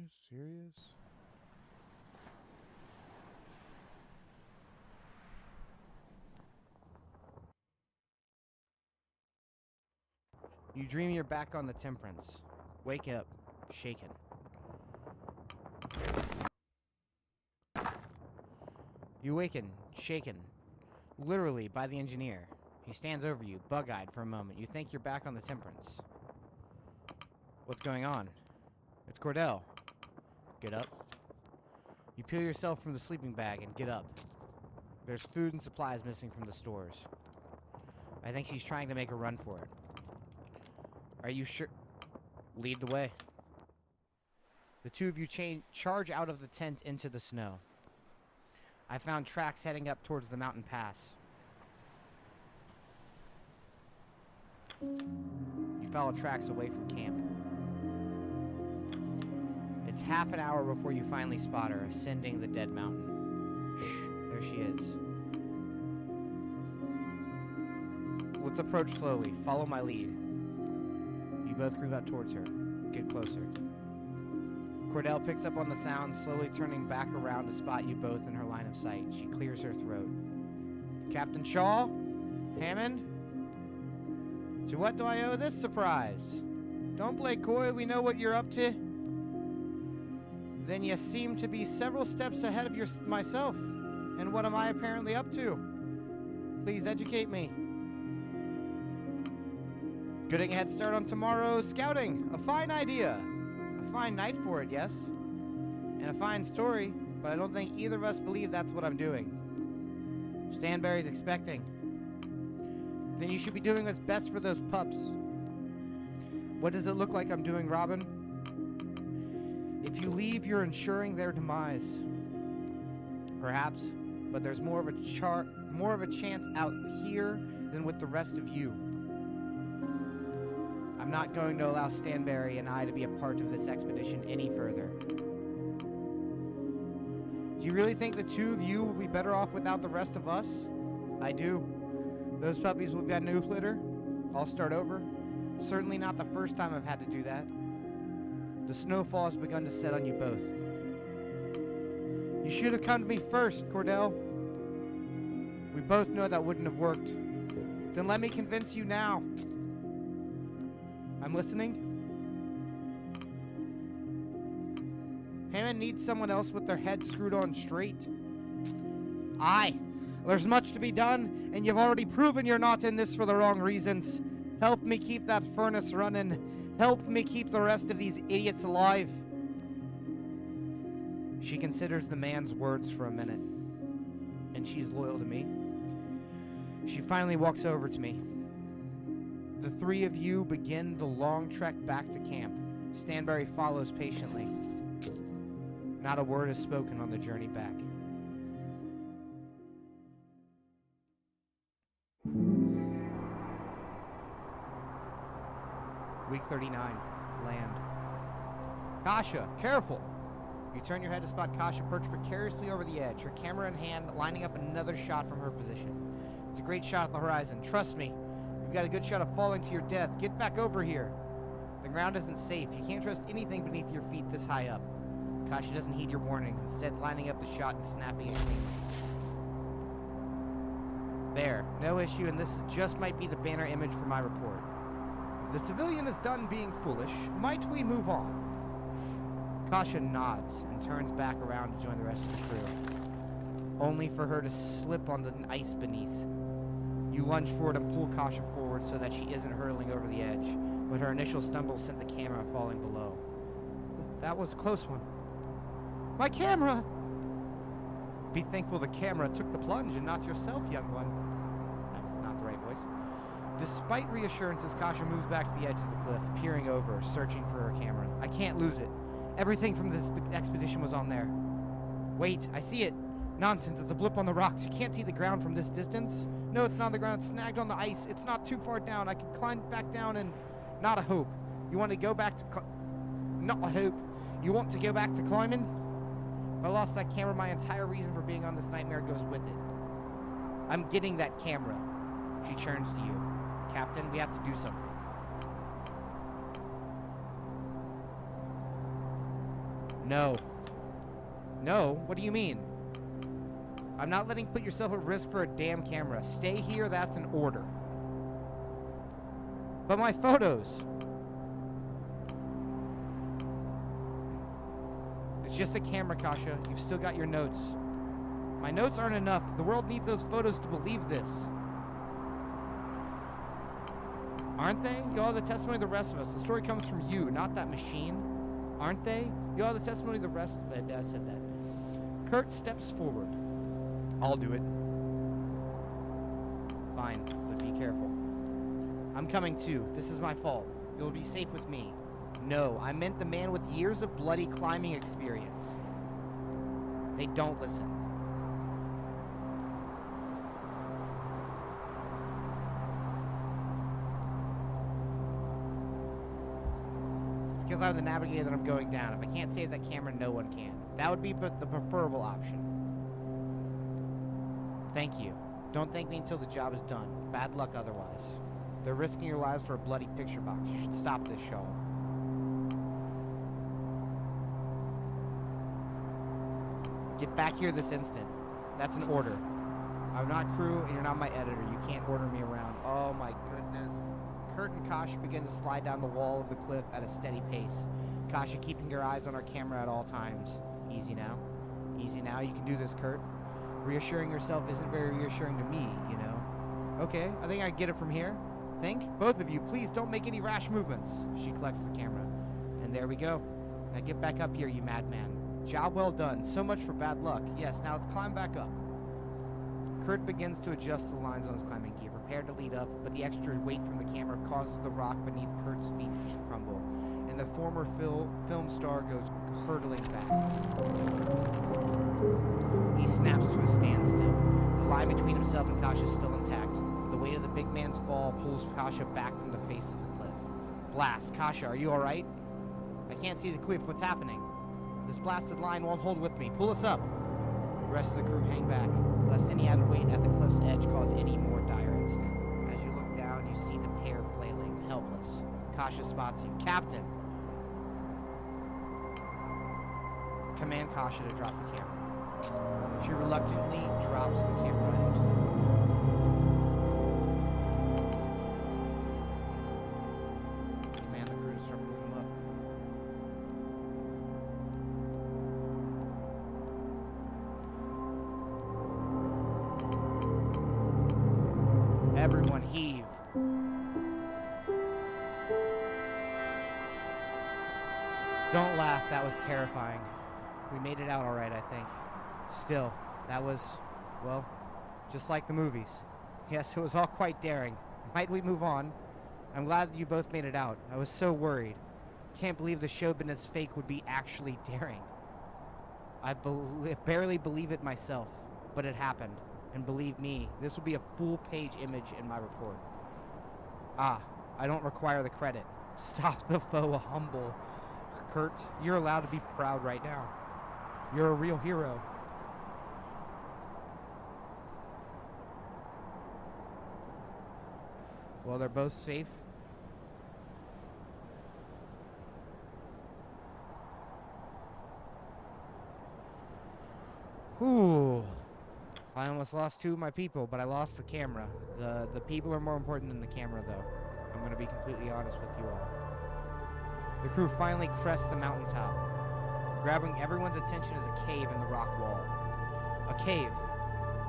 you serious? You dream you're back on the Temperance. Wake up, shaken. You awaken, shaken, literally by the engineer. He stands over you, bug-eyed for a moment. You think you're back on the Temperance. What's going on? It's Cordell. Get up. You peel yourself from the sleeping bag and get up. There's food and supplies missing from the stores. I think she's trying to make a run for it. Are you sure? Lead the way. The two of you charge out of the tent into the snow. I found tracks heading up towards the mountain pass. You follow tracks away from camp. It's half an hour before you finally spot her ascending the dead mountain. Shh, there she is. Let's approach slowly. Follow my lead. You both creep up towards her. Get closer. Cordell picks up on the sound, slowly turning back around to spot you both in her line of sight. She clears her throat. Captain Shaw? Hammond? To what do I owe this surprise? Don't play coy, we know what you're up to. Then you seem to be several steps ahead of myself. And what am I apparently up to? Please educate me. Getting a head start on tomorrow's scouting. A fine idea. A fine night for it, yes. And a fine story, but I don't think either of us believe that's what I'm doing. Stanberry's expecting. Then you should be doing what's best for those pups. What does it look like I'm doing, Robin? If you leave, you're ensuring their demise. Perhaps, but there's more of a chance out here than with the rest of you. I'm not going to allow Stanberry and I to be a part of this expedition any further. Do you really think the two of you will be better off without the rest of us? I do. Those puppies will be a new litter. I'll start over. Certainly not the first time I've had to do that. The snowfall has begun to set on you both. You should have come to me first, Cordell. We both know that wouldn't have worked. Then let me convince you now. I'm listening. Hammond needs someone else with their head screwed on straight. Aye. There's much to be done, and you've already proven you're not in this for the wrong reasons. Help me keep that furnace running. Help me keep the rest of these idiots alive. She considers the man's words for a minute, and she's loyal to me. She finally walks over to me. The three of you begin the long trek back to camp. Stanberry follows patiently. Not a word is spoken on the journey back. Week 39. Land. Kasha, careful! You turn your head to spot Kasha perched precariously over the edge, her camera in hand, lining up another shot from her position. It's a great shot at the horizon. Trust me, you've got a good shot of falling to your death. Get back over here. The ground isn't safe. You can't trust anything beneath your feet this high up. Kasha doesn't heed your warnings, instead lining up the shot and snapping it cleanly. There, no issue, and this just might be the banner image for my report. If the civilian is done being foolish, might we move on? Kasha nods and turns back around to join the rest of the crew, only for her to slip on the ice beneath. You lunge forward and pull Kasha forward so that she isn't hurtling over the edge, but her initial stumble sent the camera falling below. That was a close one. My camera! Be thankful the camera took the plunge and not yourself, young one. That was not the right voice. Despite reassurances, Kasha moves back to the edge of the cliff, peering over, searching for her camera. I can't lose it. Everything from this expedition was on there. Wait, I see it. Nonsense, it's a blip on the rocks. You can't see the ground from this distance. No, it's not on the ground. It's snagged on the ice. It's not too far down. I can climb back down and... Not a hope. You want to go back to... Not a hope. You want to go back to climbing? If I lost that camera, my entire reason for being on this nightmare goes with it. I'm getting that camera. She turns to you. Captain, we have to do something. No. No? What do you mean? I'm not letting you put yourself at risk for a damn camera. Stay here, that's an order. But my photos. It's just a camera, Kasha. You've still got your notes. My notes aren't enough. The world needs those photos to believe this. Aren't they? You all have the testimony of the rest of us. The story comes from you, not that machine. Aren't they? You all have the testimony of the rest of it. I said that. Kurt steps forward. I'll do it. Fine, but be careful. I'm coming too. This is my fault. You'll be safe with me. No, I meant the man with years of bloody climbing experience. They don't listen. Because I'm the navigator that I'm going down. If I can't save that camera, no one can. That would be the preferable option. Thank you. Don't thank me until the job is done. Bad luck otherwise. They're risking your lives for a bloody picture box. You should stop this show. Get back here this instant. That's an order. I'm not crew and you're not my editor. You can't order me around. Oh my goodness. Kurt and Kasha begin to slide down the wall of the cliff at a steady pace. Kasha keeping her eyes on our camera at all times. Easy now. Easy now. You can do this, Kurt. Reassuring yourself isn't very reassuring to me, you know. Okay, I think I get it from here. Think? Both of you, please don't make any rash movements. She collects the camera. And there we go. Now get back up here, you madman. Job well done. So much for bad luck. Yes, now let's climb back up. Kurt begins to adjust the lines on his climbing gear, prepared to lead up, but the extra weight from the camera causes the rock beneath Kurt's feet to crumble, and the former film star goes hurtling back. He snaps to a standstill. The line between himself and Kasha is still intact. The weight of the big man's fall pulls Kasha back from the face of the cliff. Blast. Kasha, are you alright? I can't see the cliff. What's happening? This blasted line won't hold with me. Pull us up. The rest of the crew hang back, lest any added weight at the cliff's edge cause any more dire incident. As you look down, you see the pair flailing, helpless. Kasha spots you. Captain! Command Kasha to drop the camera. She reluctantly drops the camera into the water. Command the crew to start moving them up. Everyone heave. Don't laugh, that was terrifying. We made it out all right, I think. Still, that was, well, just like the movies. Yes, it was all quite daring. Might we move on? I'm glad that you both made it out. I was so worried. Can't believe the show business fake would be actually daring. I barely believe it myself, but it happened. And believe me, this will be a full-page image in my report. Ah, I don't require the credit. Stop the foe humble. Kurt, you're allowed to be proud right now. You're a real hero. Well, they're both safe. Whew. I almost lost two of my people, but I lost the camera. The people are more important than the camera, though. I'm going to be completely honest with you all. The crew finally crests the mountaintop. Grabbing everyone's attention is a cave in the rock wall. A cave.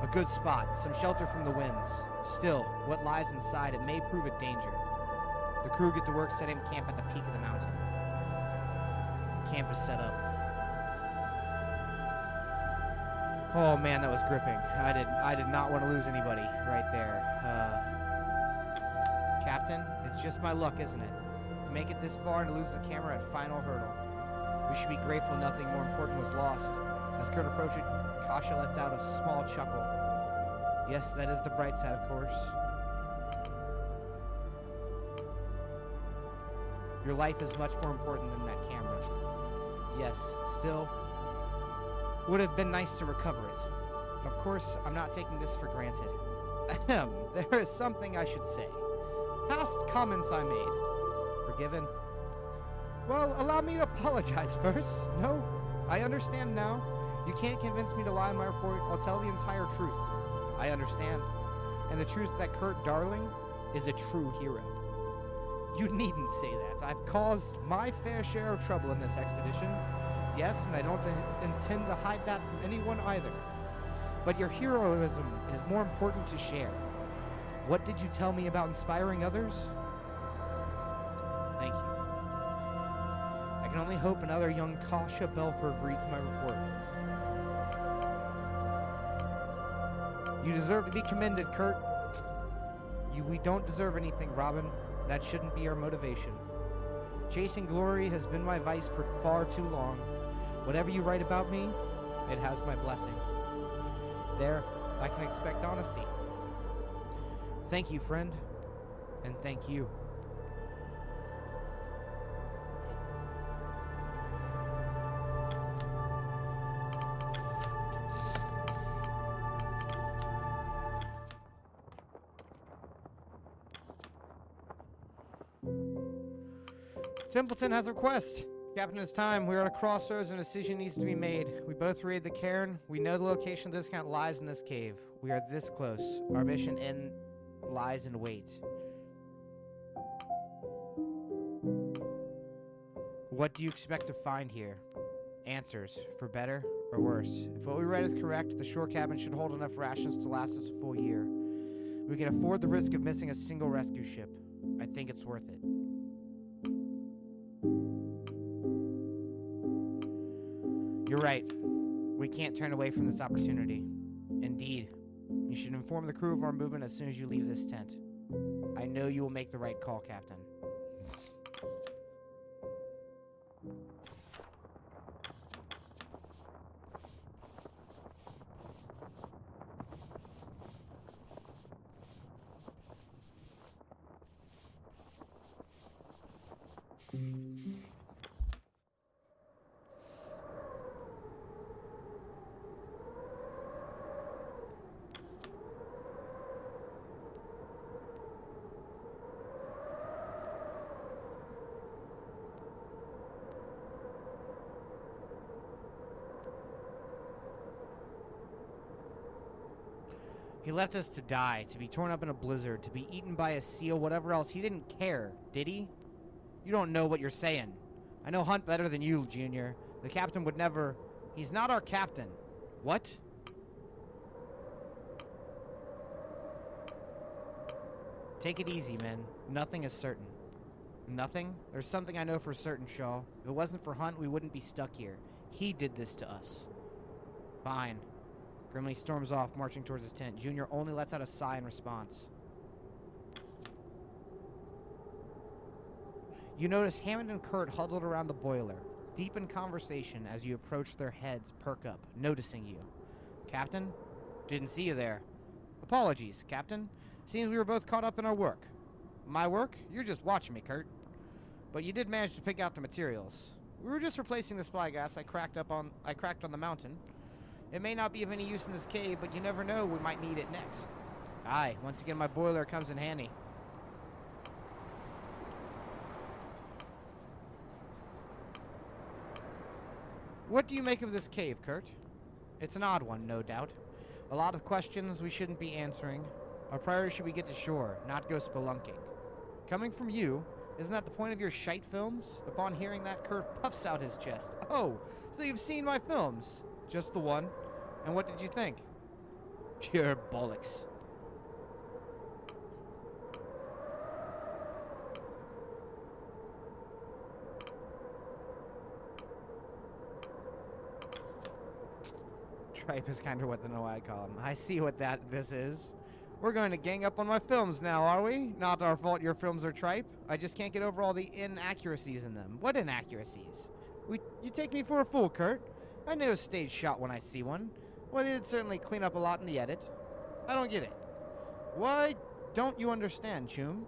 A good spot. Some shelter from the winds. Still, what lies inside it may prove a danger. The crew get to work setting camp at the peak of the mountain. Camp is set up. Oh man, that was gripping. I did not want to lose anybody right there. Captain, it's just my luck, isn't it? To make it this far and to lose the camera at final hurdle. We should be grateful nothing more important was lost. As Kurt approaches, Kasha lets out a small chuckle. Yes, that is the bright side, of course. Your life is much more important than that camera. Yes, still, would have been nice to recover it. Of course, I'm not taking this for granted. Ahem, there is something I should say. Past comments I made. Forgiven? Well, allow me to apologize first. No, I understand now. You can't convince me to lie in my report. I'll tell the entire truth. I understand. And the truth that Kurt Darling is a true hero. You needn't say that. I've caused my fair share of trouble in this expedition. Yes, and I don't intend to hide that from anyone either. But your heroism is more important to share. What did you tell me about inspiring others? Thank you. I can only hope another young Kasha Belford reads my report. You deserve to be commended, Kurt. We don't deserve anything, Robin. That shouldn't be our motivation. Chasing glory has been my vice for far too long. Whatever you write about me, it has my blessing. There, I can expect honesty. Thank you, friend. And thank you. Templeton has a request. Captain, it's time. We're at a crossroads and a decision needs to be made. We both raid the cairn. We know the location of the discount lies in this cave. We are this close. Our mission lies in wait. What do you expect to find here? Answers, for better or worse. If what we read is correct, the shore cabin should hold enough rations to last us a full year. We can afford the risk of missing a single rescue ship. I think it's worth it. You're right. We can't turn away from this opportunity. Indeed. You should inform the crew of our movement as soon as you leave this tent. I know you will make the right call, Captain. He left us to die, to be torn up in a blizzard, to be eaten by a seal, whatever else. He didn't care, did he? You don't know what you're saying. I know Hunt better than you, Junior. The captain would never... He's not our captain. What? Take it easy, men. Nothing is certain. Nothing? There's something I know for certain, Shaw. If it wasn't for Hunt, we wouldn't be stuck here. He did this to us. Fine. Grimly storms off, marching towards his tent. Junior only lets out a sigh in response. You notice Hammond and Kurt huddled around the boiler, deep in conversation. As you approach, their heads perk up, noticing you. Captain? Didn't see you there. Apologies, Captain. Seems we were both caught up in our work. My work? You're just watching me, Kurt. But you did manage to pick out the materials. We were just replacing the spy gas I cracked on the mountain. It may not be of any use in this cave, but you never know, we might need it next. Aye, once again my boiler comes in handy. What do you make of this cave, Kurt? It's an odd one, no doubt. A lot of questions we shouldn't be answering. Our priority should be get to shore, not go spelunking. Coming from you, isn't that the point of your shite films? Upon hearing that, Kurt puffs out his chest. Oh, so you've seen my films? Just the one. And what did you think? Pure bollocks. Tripe is kind of what I call him. I see what this is. We're going to gang up on my films now, are we? Not our fault your films are tripe. I just can't get over all the inaccuracies in them. What inaccuracies? You take me for a fool, Kurt. I know a stage shot when I see one. Well, they did certainly clean up a lot in the edit. I don't get it. Why don't you understand, Choom?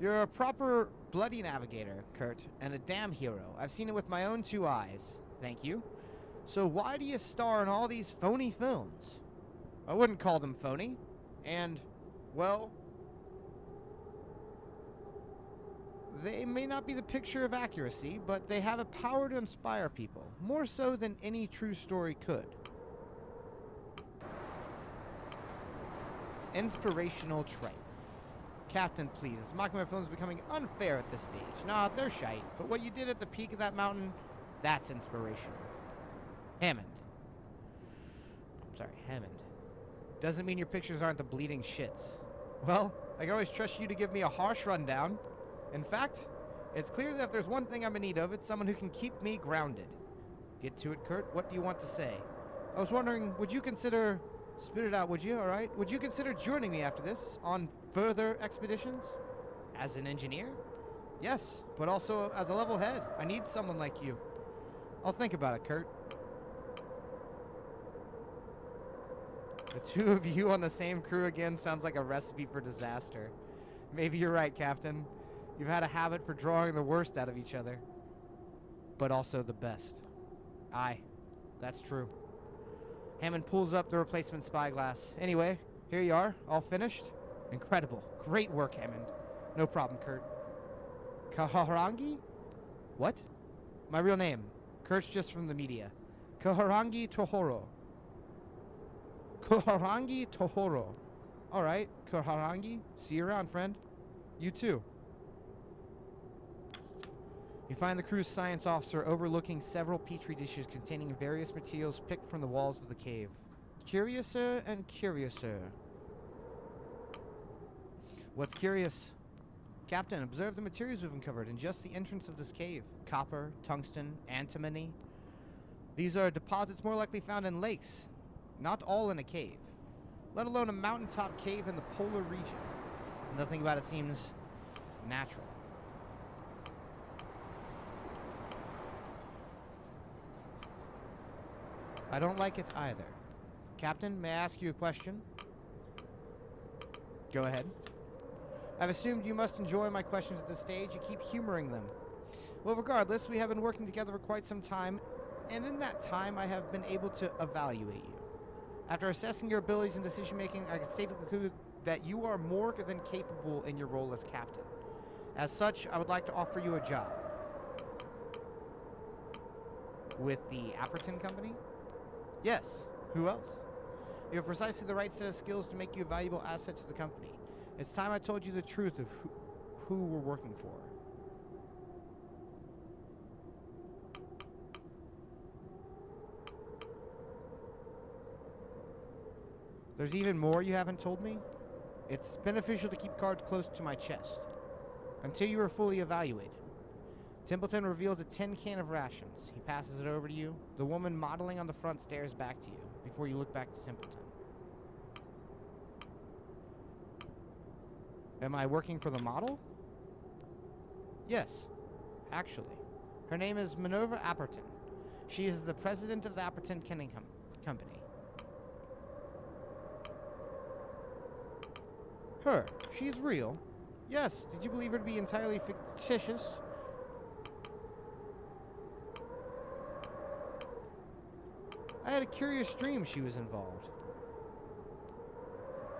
You're a proper bloody navigator, Kurt, and a damn hero. I've seen it with my own two eyes. Thank you. So why do you star in all these phony films? I wouldn't call them phony. And, well, They may not be the picture of accuracy, but they have a power to inspire people, more so than any true story could. Inspirational trait. Captain, please. Mocking my film is becoming unfair at this stage. Nah, they're shite. But what you did at the peak of that mountain, that's inspirational. Hammond. I'm sorry, Hammond. Doesn't mean your pictures aren't the bleeding shits. Well, I can always trust you to give me a harsh rundown. In fact, it's clear that if there's one thing I'm in need of, it's someone who can keep me grounded. Get to it, Kurt. What do you want to say? I was wondering, would you consider... Spit it out, would you? All right. Would you consider joining me after this on further expeditions? As an engineer? Yes, but also as a level head. I need someone like you. I'll think about it, Kurt. The two of you on the same crew again sounds like a recipe for disaster. Maybe you're right, Captain. You've had a habit for drawing the worst out of each other. But also the best. Aye, that's true. Hammond pulls up the replacement spyglass. Anyway, here you are, all finished. Incredible. Great work, Hammond. No problem, Kurt. Kaharangi? What? My real name. Kurt's just from the media. Kaharangi Tohoro. Kaharangi Tohoro. Alright, Kaharangi. See you around, friend. You too. You find the crew's science officer overlooking several petri dishes containing various materials picked from the walls of the cave. Curiouser and curiouser. What's curious? Captain, observe the materials we've uncovered in just the entrance of this cave. Copper, tungsten, antimony. These are deposits more likely found in lakes, not all in a cave, let alone a mountaintop cave in the polar region. Nothing about it seems natural. I don't like it either. Captain, may I ask you a question? Go ahead. I've assumed you must enjoy my questions at this stage. You keep humoring them. Well, regardless, we have been working together for quite some time, and in that time, I have been able to evaluate you. After assessing your abilities and decision-making, I can safely conclude that you are more than capable in your role as captain. As such, I would like to offer you a job. With the Apperton Company? Yes. Who else? You have precisely the right set of skills to make you a valuable asset to the company. It's time I told you the truth of who we're working for. There's even more you haven't told me? It's beneficial to keep cards close to my chest. Until you are fully evaluated. Templeton reveals a tin can of rations. He passes it over to you. The woman modeling on the front stares back to you before you look back to Templeton. Am I working for the model? Yes, actually. Her name is Minerva Apperton. She is the president of the Apperton Kenning Company. Her. She's real. Yes. Did you believe her to be entirely fictitious? I had a curious dream she was involved.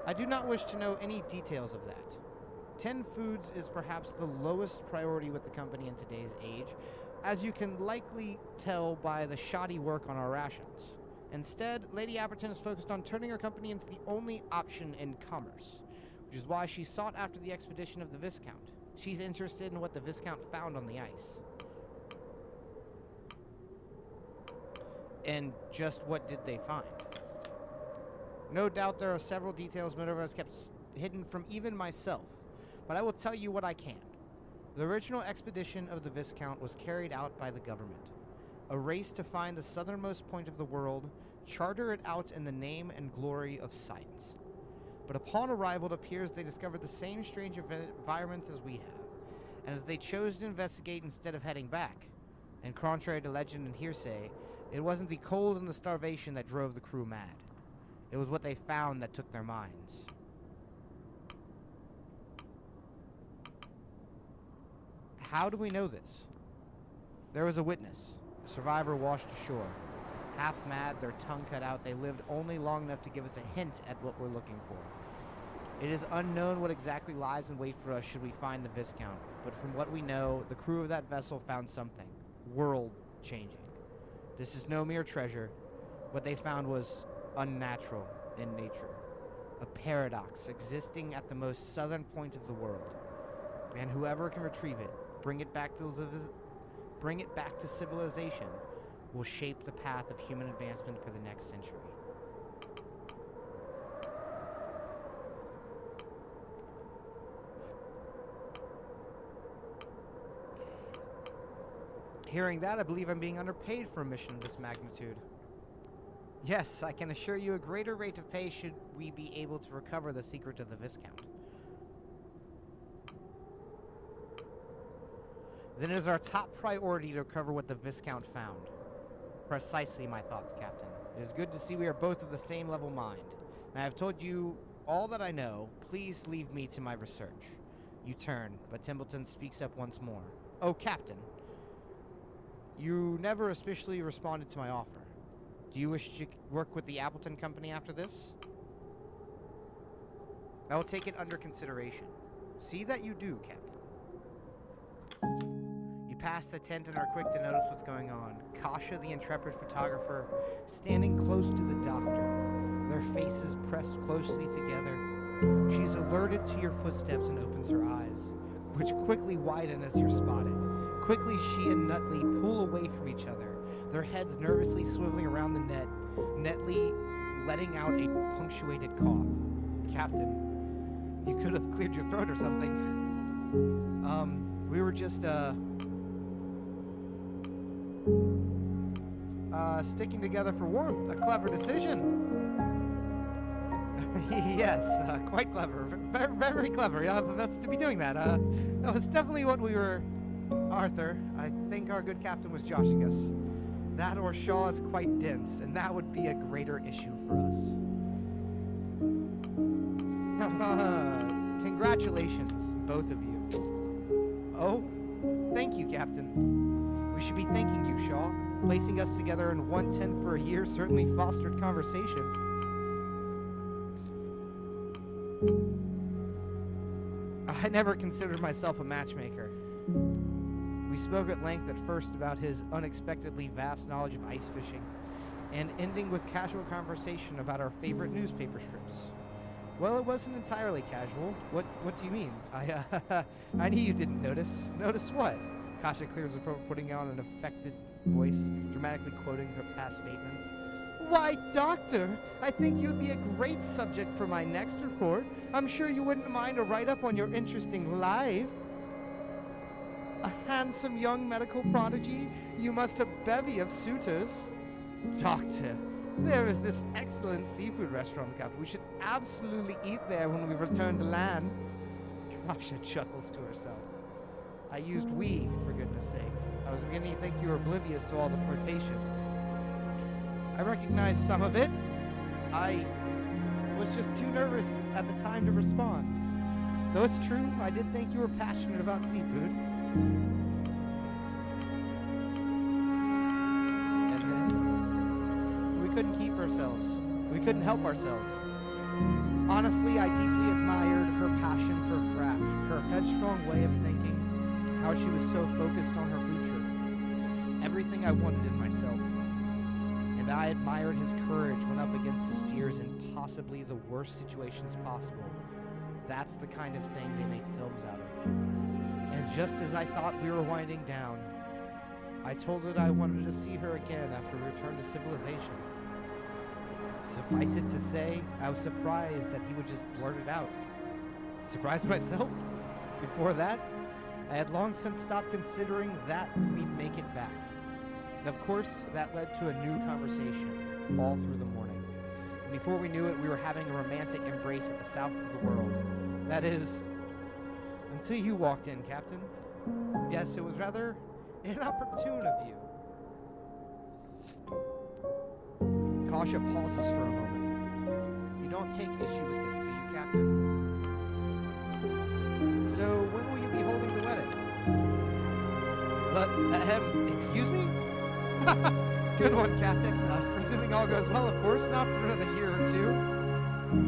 I do not wish to know any details of that. 10 foods is perhaps the lowest priority with the company in today's age, as you can likely tell by the shoddy work on our rations. Instead, Lady Apperton is focused on turning her company into the only option in commerce, which is why she sought after the expedition of the Viscount. She's interested in what the Viscount found on the ice. And just what did they find? No doubt there are several details Minerva has kept hidden from even myself, but I will tell you what I can. The original expedition of the Viscount was carried out by the government. A race to find the southernmost point of the world, charter it out in the name and glory of science. But upon arrival, it appears they discovered the same strange environments as we have, and as they chose to investigate instead of heading back. And contrary to legend and hearsay, it wasn't the cold and the starvation that drove the crew mad. It was what they found that took their minds. How do we know this? There was a witness. A survivor washed ashore. Half mad, their tongue cut out, they lived only long enough to give us a hint at what we're looking for. It is unknown what exactly lies in wait for us should we find the Viscount, but from what we know, the crew of that vessel found something world-changing. This is no mere treasure. What they found was unnatural in nature, a paradox existing at the most southern point of the world. And whoever can retrieve it, bring it back to civilization, will shape the path of human advancement for the next century. Hearing that, I believe I'm being underpaid for a mission of this magnitude. Yes, I can assure you a greater rate of pay should we be able to recover the secret of the Viscount. Then it is our top priority to recover what the Viscount found. Precisely my thoughts, Captain. It is good to see we are both of the same level mind. And I have told you all that I know. Please leave me to my research. You turn, but Templeton speaks up once more. Oh, Captain. You never especially responded to my offer. Do you wish to work with the Appleton Company after this? I will take it under consideration. See that you do, Captain. You pass the tent and are quick to notice what's going on. Kasha, the intrepid photographer, standing close to the doctor, their faces pressed closely together. She's alerted to your footsteps and opens her eyes, which quickly widen as you're spotted. Quickly, she and Nutley pull away from each other, their heads nervously swiveling around the net, Nutley letting out a punctuated cough. Captain, you could have cleared your throat or something. We were just, sticking together for warmth. A clever decision. Yes, quite clever. Very, very clever. Yeah, that's to be doing that. No, it's definitely what we were... Arthur, I think our good captain was joshing us. That or Shaw is quite dense, and that would be a greater issue for us. Congratulations, both of you. Oh, thank you, Captain. We should be thanking you, Shaw. Placing us together in one tent for a year certainly fostered conversation. I never considered myself a matchmaker. We spoke at length at first about his unexpectedly vast knowledge of ice fishing, and ending with casual conversation about our favorite newspaper strips. Well, it wasn't entirely casual. What do you mean? I knew you didn't notice. Notice what? Kasha clears her throat, putting on an affected voice, dramatically quoting her past statements. Why, Doctor, I think you'd be a great subject for my next report. I'm sure you wouldn't mind a write-up on your interesting life. A handsome young medical prodigy, you must have a bevy of suitors. Doctor, there is this excellent seafood restaurant, Captain. We should absolutely eat there when we return to land. Kasha chuckles to herself. I used we, for goodness sake. I was beginning to think you were oblivious to all the flirtation. I recognized some of it. I was just too nervous at the time to respond. Though it's true, I did think you were passionate about seafood. And then, we couldn't keep ourselves. We couldn't help ourselves. Honestly, I deeply admired her passion for craft, her headstrong way of thinking, how she was so focused on her future. Everything I wanted in myself. And I admired his courage when up against his fears in possibly the worst situations possible. That's the kind of thing they make films out of. And just as I thought we were winding down, I told her that I wanted to see her again after we returned to civilization. Suffice it to say, I was surprised that he would just blurt it out. Surprised myself? Before that, I had long since stopped considering that we'd make it back. And of course, that led to a new conversation all through the morning. And before we knew it, we were having a romantic embrace at the south of the world. That is, until you walked in, Captain. Yes, it was rather inopportune of you. Kasha pauses for a moment. You don't take issue with this, do you, Captain? So, when will you be holding the wedding? Excuse me? Good one, Captain. Presuming all goes well, of course. Not for another year or two.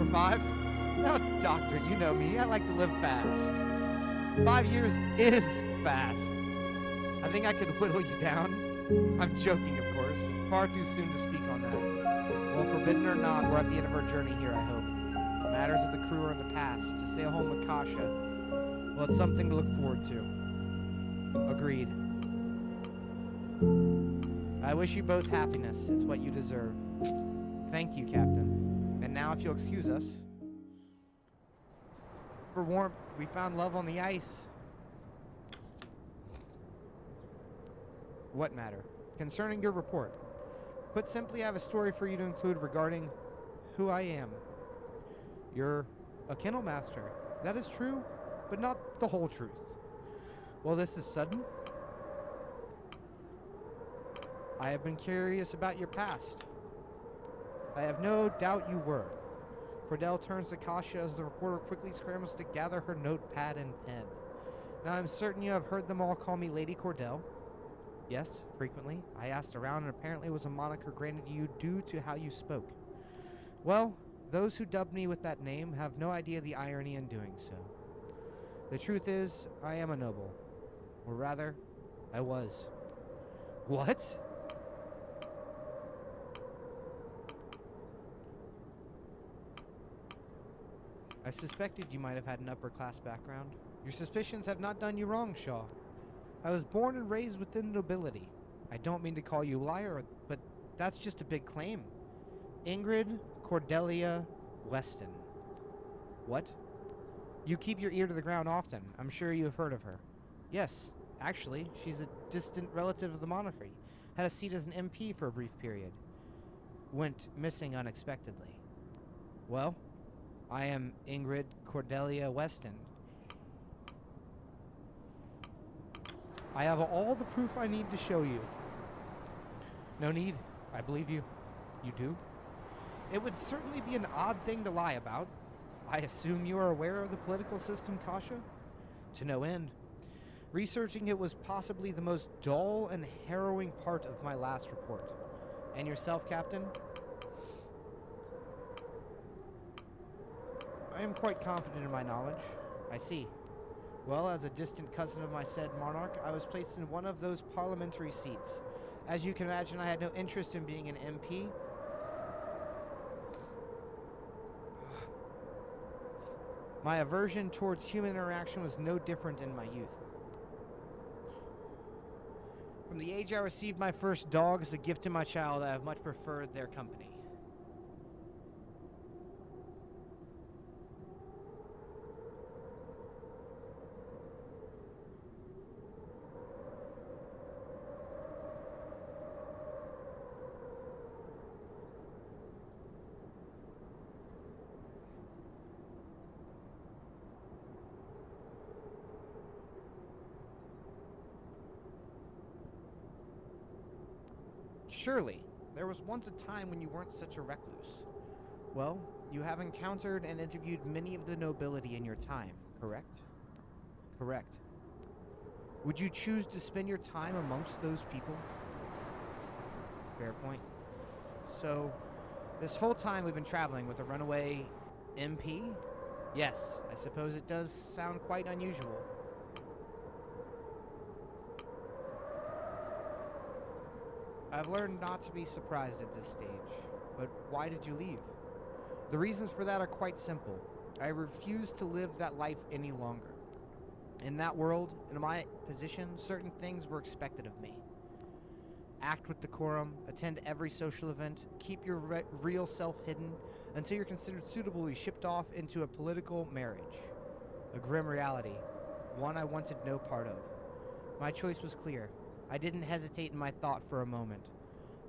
Or 5. No, Doctor, you know me. I like to live fast. 5 years is fast. I think I could whittle you down. I'm joking, of course. It's far too soon to speak on that. Well, forbidden or not, we're at the end of our journey here, I hope. Matters of the crew are in the past. To sail home with Kasha, well, it's something to look forward to. Agreed. I wish you both happiness. It's what you deserve. Thank you, Captain. And now, if you'll excuse us. For warmth, we found love on the ice. What matter? Concerning your report. Put simply, I have a story for you to include regarding who I am. You're a kennel master. That is true, but not the whole truth. Well, this is sudden. I have been curious about your past. I have no doubt you were. Cordell turns to Kasha as the reporter quickly scrambles to gather her notepad and pen. Now, I'm certain you have heard them all call me Lady Cordell. Yes, frequently. I asked around, and apparently it was a moniker granted to you due to how you spoke. Well, those who dubbed me with that name have no idea the irony in doing so. The truth is, I am a noble. Or rather, I was. What? I suspected you might have had an upper-class background. Your suspicions have not done you wrong, Shaw. I was born and raised within nobility. I don't mean to call you a liar, but that's just a big claim. Ingrid Cordelia Weston. What? You keep your ear to the ground often. I'm sure you have heard of her. Yes, actually, she's a distant relative of the monarchy. Had a seat as an MP for a brief period. Went missing unexpectedly. Well, I am Ingrid Cordelia Weston. I have all the proof I need to show you. No need. I believe you. You do? It would certainly be an odd thing to lie about. I assume you are aware of the political system, Kasha? To no end. Researching it was possibly the most dull and harrowing part of my last report. And yourself, Captain? I am quite confident in my knowledge. I see. Well, as a distant cousin of my said monarch, I was placed in one of those parliamentary seats. As you can imagine, I had no interest in being an MP. My aversion towards human interaction was no different in my youth. From the age I received my first dog as a gift to my child, I have much preferred their company. Surely, there was once a time when you weren't such a recluse. Well, you have encountered and interviewed many of the nobility in your time, correct? Correct. Would you choose to spend your time amongst those people? Fair point. So, this whole time we've been traveling with a runaway MP? Yes, I suppose it does sound quite unusual. I've learned not to be surprised at this stage, but why did you leave? The reasons for that are quite simple. I refuse to live that life any longer. In that world, in my position, certain things were expected of me. Act with decorum, attend every social event, keep your real self hidden until you're considered suitable to be shipped off into a political marriage. A grim reality, one I wanted no part of. My choice was clear. I didn't hesitate in my thought for a moment.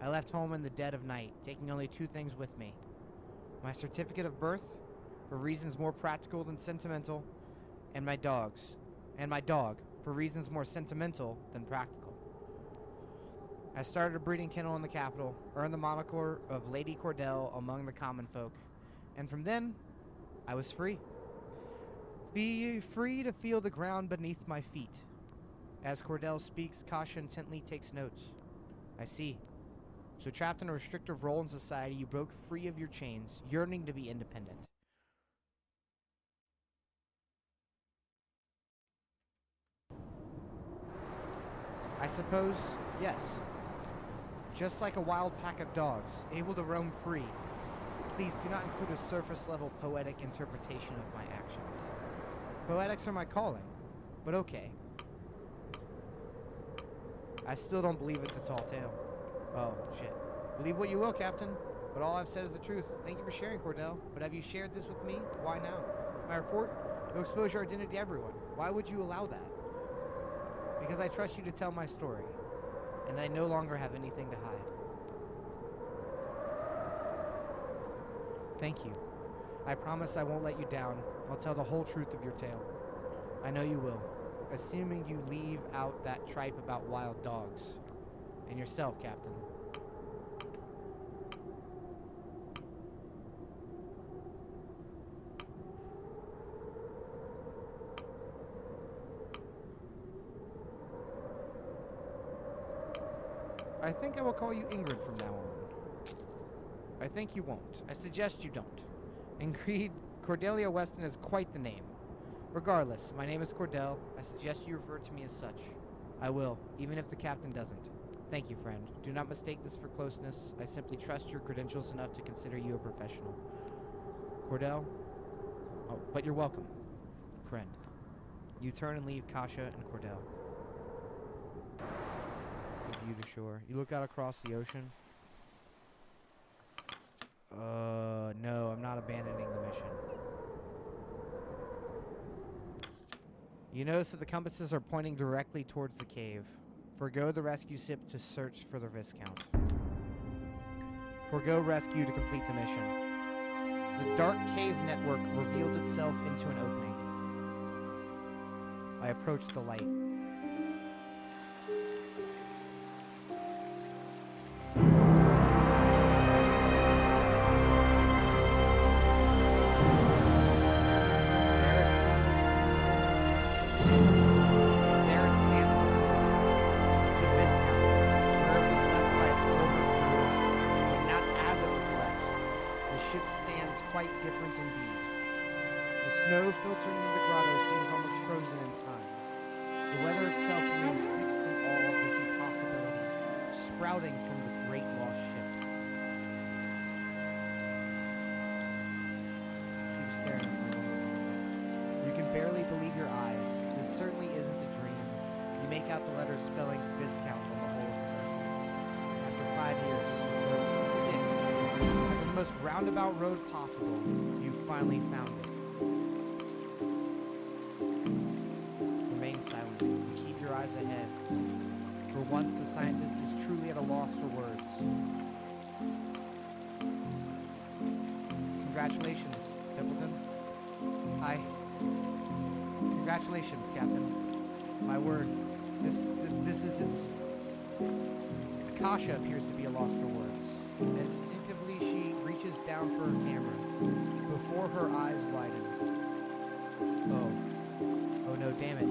I left home in the dead of night, taking only two things with me. My certificate of birth, for reasons more practical than sentimental, and my dog, for reasons more sentimental than practical. I started a breeding kennel in the capital, earned the moniker of Lady Cordell among the common folk, and from then, I was free. Be free to feel the ground beneath my feet. As Cordell speaks, Kasha intently takes notes. I see. So trapped in a restrictive role in society, you broke free of your chains, yearning to be independent. suppose, yes. Just like a wild pack of dogs, able to roam free. Please do not include a surface-level poetic interpretation of my actions. Poetics are my calling, but okay. I still don't believe it's a tall tale. Oh, shit. Believe what you will, Captain, but all I've said is the truth. Thank you for sharing, Cordell, but have you shared this with me? Why now? My report? You'll expose your identity to everyone. Why would you allow that? Because I trust you to tell my story, and I no longer have anything to hide. Thank you. I promise I won't let you down. I'll tell the whole truth of your tale. I know you will, assuming you leave out that tripe about wild dogs. And yourself, Captain. I think I will call you Ingrid from now on. I think you won't. I suggest you don't. Ingrid, Cordelia Weston is quite the name. Regardless, my name is Cordell. I suggest you refer to me as such. I will, even if the captain doesn't. Thank you, friend. Do not mistake this for closeness. I simply trust your credentials enough to consider you a professional. Cordell? Oh, but you're welcome, friend. You turn and leave Kasha and Cordell. The view to shore. You look out across the ocean. No, I'm not abandoning the mission. You notice that the compasses are pointing directly towards the cave. Forgo the rescue ship to search for the Viscount. Forgo rescue to complete the mission. The dark cave network revealed itself into an opening. I approached the light. Sprouting from the great lost ship. Keep staring at me. You can barely believe your eyes. This certainly isn't a dream. You make out the letters spelling Viscount on the hull of the vessel. After 5 years, or 6, at the most roundabout road possible, you finally found it. Remain silent. You keep your eyes ahead. For once, the scientist is truly at a loss for words. Congratulations, Templeton. Hi. Congratulations, Captain. My word. This isn't... Akasha appears to be a loss for words. Instinctively, she reaches down for her camera. Before her eyes widen. Oh no, damn it.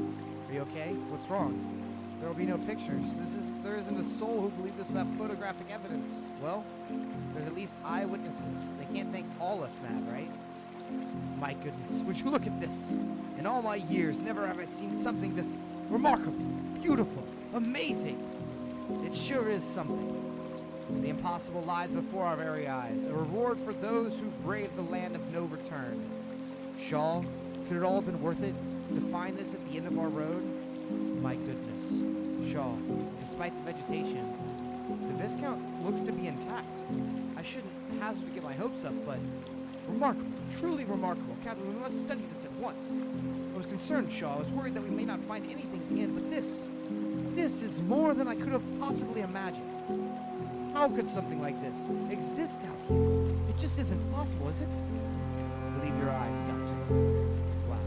Are you okay? What's wrong? There will be no pictures. There isn't a soul who believes this without photographic evidence. Well, there's at least eyewitnesses. They can't think all us mad, right? My goodness, would you look at this? In all my years, never have I seen something this remarkable, beautiful, amazing. It sure is something. The impossible lies before our very eyes. A reward for those who brave the land of no return. Shaw, could it all have been worth it to find this at the end of our road? My goodness. Shaw, despite the vegetation, the Viscount looks to be intact. I shouldn't hazard to get my hopes up, but remarkable, truly remarkable. Captain, we must study this at once. I was concerned, Shaw. I was worried that we may not find anything in the end, but this is more than I could have possibly imagined. How could something like this exist out here? It just isn't possible, is it? Believe your eyes, Doctor. Wow.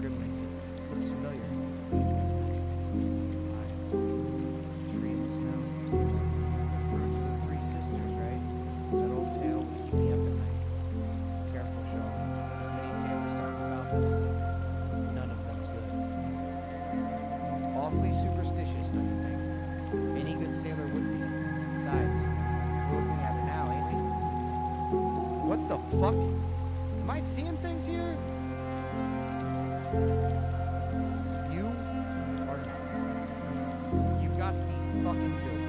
Grimly. Looks familiar. What the fuck? Am I seeing things here? You are not. fucking joking.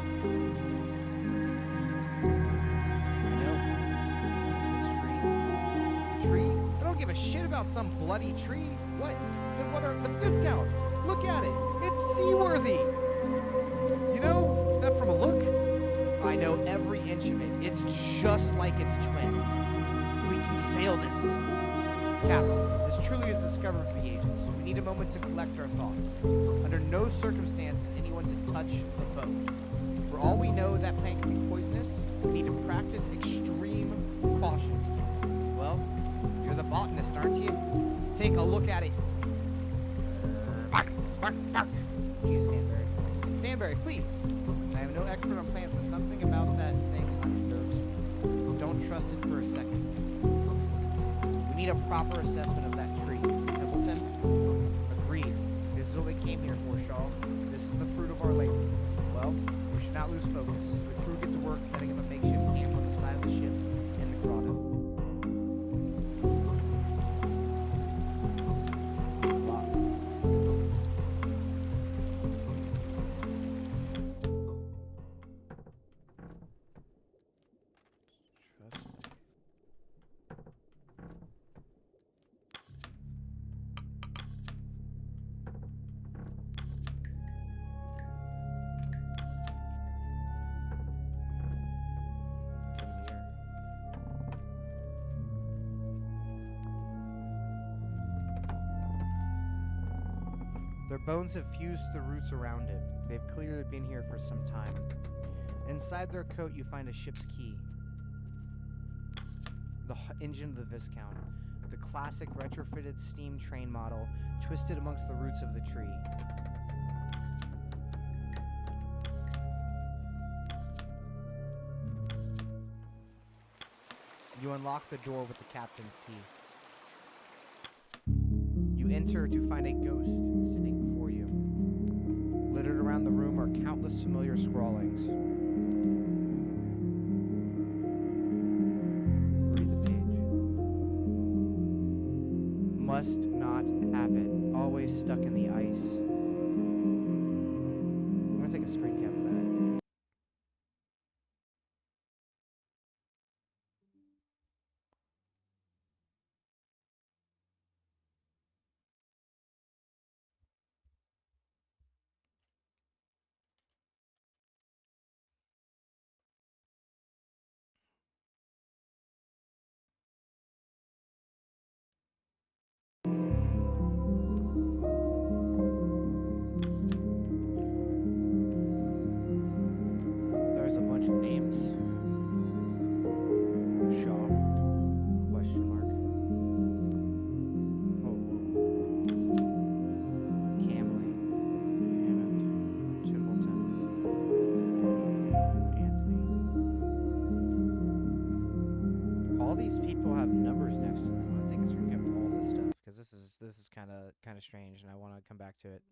I know. This tree. Tree? I don't give a shit about some bloody tree. What? Then what are the discount? Look at it. It's seaworthy. You know that from a look? I know every inch of it. It's just like its twin. We can sail this. Captain, this truly is a discovery for the ages. We need a moment to collect our thoughts. Under no circumstance is anyone to touch the boat. For all we know, that plant can be poisonous. We need to practice extreme caution. Well, you're the botanist, aren't you? Take a look at it. Bark, bark, bark. Jeez, Stanberry. Stanberry, please. I am no expert on plants, but something about that thing unnerves me. Don't trust it for a second. We need a proper assessment of that tree. Templeton? Agreed. This is what we came here for, Shaw. This is the fruit of our labor. Well, we should not lose focus. The crew get to work setting up a makeshift camp on the side of the ship in the grotto. It's locked. Their bones have fused to the roots around it. They've clearly been here for some time. Inside their coat, you find a ship's key. The engine of the Viscount. The classic retrofitted steam train model, twisted amongst the roots of the tree. You unlock the door with the captain's key. You enter to find a ghost sitting before you. Littered around the room are countless familiar scrawlings. Read the page. Must not have it. Always stuck in the ice. I'm gonna take a screen cap of that. There's a bunch of names. Shaw? Question mark. Oh. Camley. Hammond. Templeton. Anthony. All these people have numbers next to them. I think it's gonna get all this stuff because this is kind of strange, and I want to come back to it.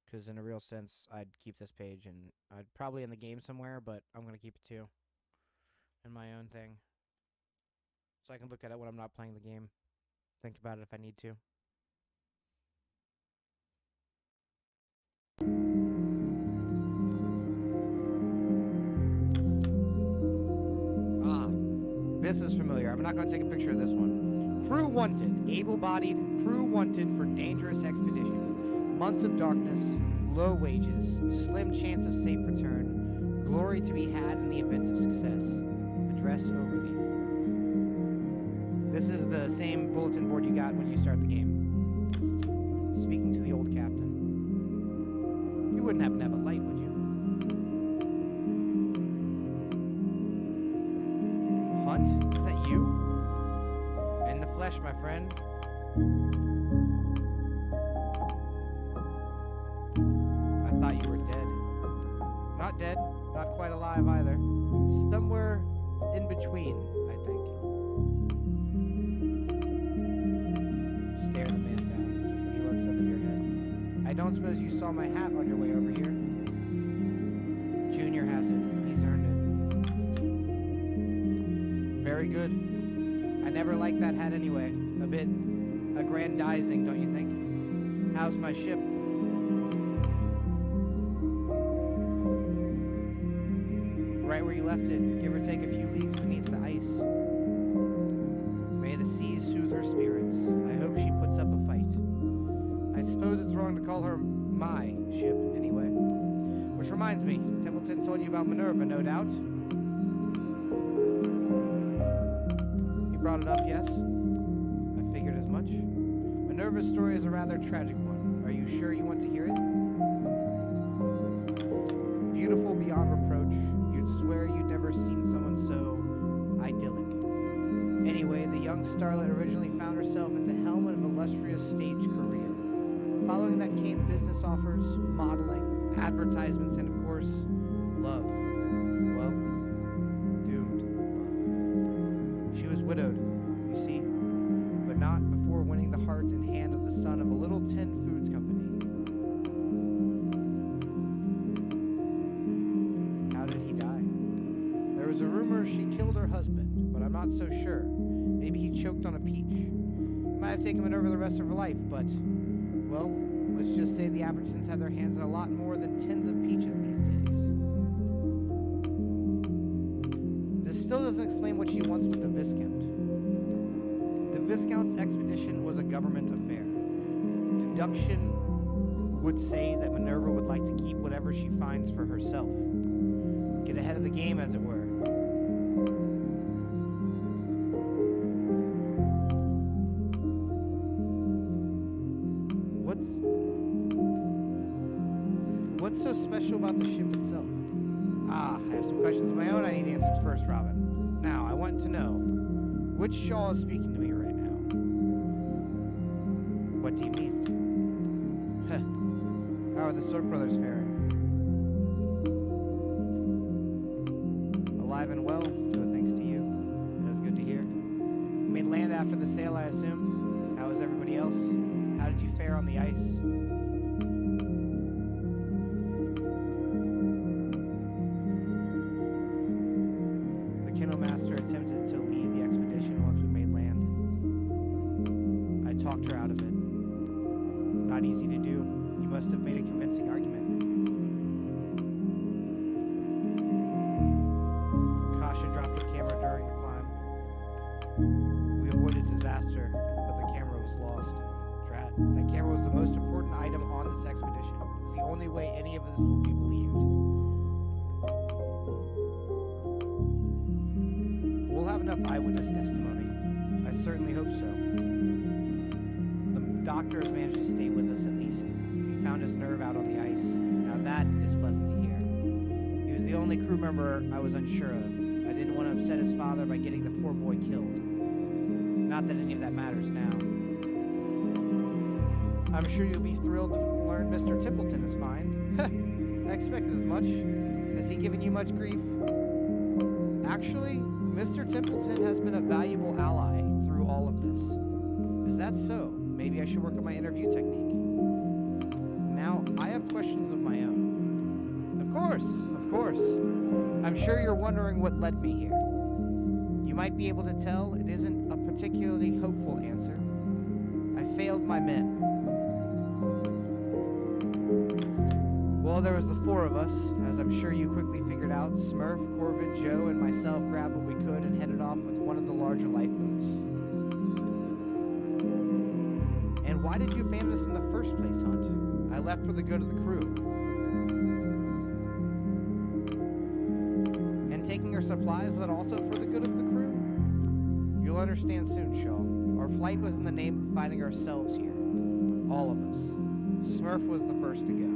Because in a real sense, I'd keep this page, and I'd probably in the game somewhere, but I'm going to keep it too. In my own thing. So I can look at it when I'm not playing the game. Think about it if I need to. Ah, this is familiar. I'm not going to take a picture of this one. Crew wanted. Able-bodied crew wanted for dangerous expedition. Months of darkness, low wages, slim chance of safe return, glory to be had in the event of success. Address overleaf. This is the same bulletin board you got when you start the game. Speaking to the old captain. You wouldn't happen to have a light, would you? Hunt? Is that you? In the flesh, my friend. I thought you were dead. Not dead, not quite alive either. Somewhere in between, I think. Stare the man down. He looks up at your head. I don't suppose you saw my hat on your way over here? Junior has it. He's earned it. Very good. I never liked that hat anyway. A bit aggrandizing, don't you think? How's my ship? you left it, give or take a few leagues beneath the ice. May the seas soothe her spirits. I hope she puts up a fight. I suppose it's wrong to call her my ship, anyway. Which reminds me, Templeton told you about Minerva, no doubt? You brought it up, yes? I figured as much. Minerva's story is a rather tragic one. Are you sure you want to hear it? Beautiful beyond reproach. You'd swear you'd never seen someone so idyllic. Anyway, the young starlet originally found herself at the helm of an illustrious stage career. Following that came business offers, modeling, advertisements, and of course, love. Well, doomed love. She was widowed, you see, but not before winning the heart and hand of the son of a little tin foods company. How did he die? There was a rumor she killed her husband, but I'm not so sure. Maybe he choked on a peach. It might have taken Minerva the rest of her life, but, well, let's just say the Appertons have their hands in a lot more than tins of peaches these days. This still doesn't explain what she wants with the Viscount. The Viscount's expedition was a government affair. Deduction would say that Minerva would like to keep whatever she finds for herself. Get ahead of the game, as it were. What's so special about the ship itself? I have some questions of my own I need answered first, Robin. Now, I want to know, which Shaw is speaking to me right now? What do you mean? How are the Stork brothers faring? Alive and well, no thanks to you. That is good to hear. You made land after the sail, I assume? How is everybody else? How did you fare on the ice? Master attempted to leave the expedition once we made land. I talked her out of it. Not easy to do. You must have made a convincing argument. Kasha dropped her camera during the climb. We avoided disaster, but the camera was lost. Drat. That camera was the most important item on this expedition. It's the only way any of this will be believed. We'll have enough eyewitness testimony. I certainly hope so. The doctor has managed to stay with us at least. We found his nerve out on the ice. Now that is pleasant to hear. He was the only crew member I was unsure of. I didn't want to upset his father by getting the poor boy killed. Not that any of that matters now. I'm sure you'll be thrilled to learn Mr. Templeton is fine. I expected as much. Has he given you much grief? Actually, Mr. Templeton has been a valuable ally through all of this. Is that so? Maybe I should work on my interview technique. Now, I have questions of my own. Of course. I'm sure you're wondering what led me here. You might be able to tell it isn't a particularly hopeful answer. I failed my men. Well, there was the four of us, as I'm sure you quickly figured out. Smurf, Corvid, Joe, and myself grabbed what we could and headed off with one of the larger lifeboats. And why did you abandon us in the first place, Hunt? I left for the good of the crew. And taking our supplies, was that also for the good of the crew? You'll understand soon, Shaw. Our flight was in the name of finding ourselves here. All of us. Smurf was the first to go.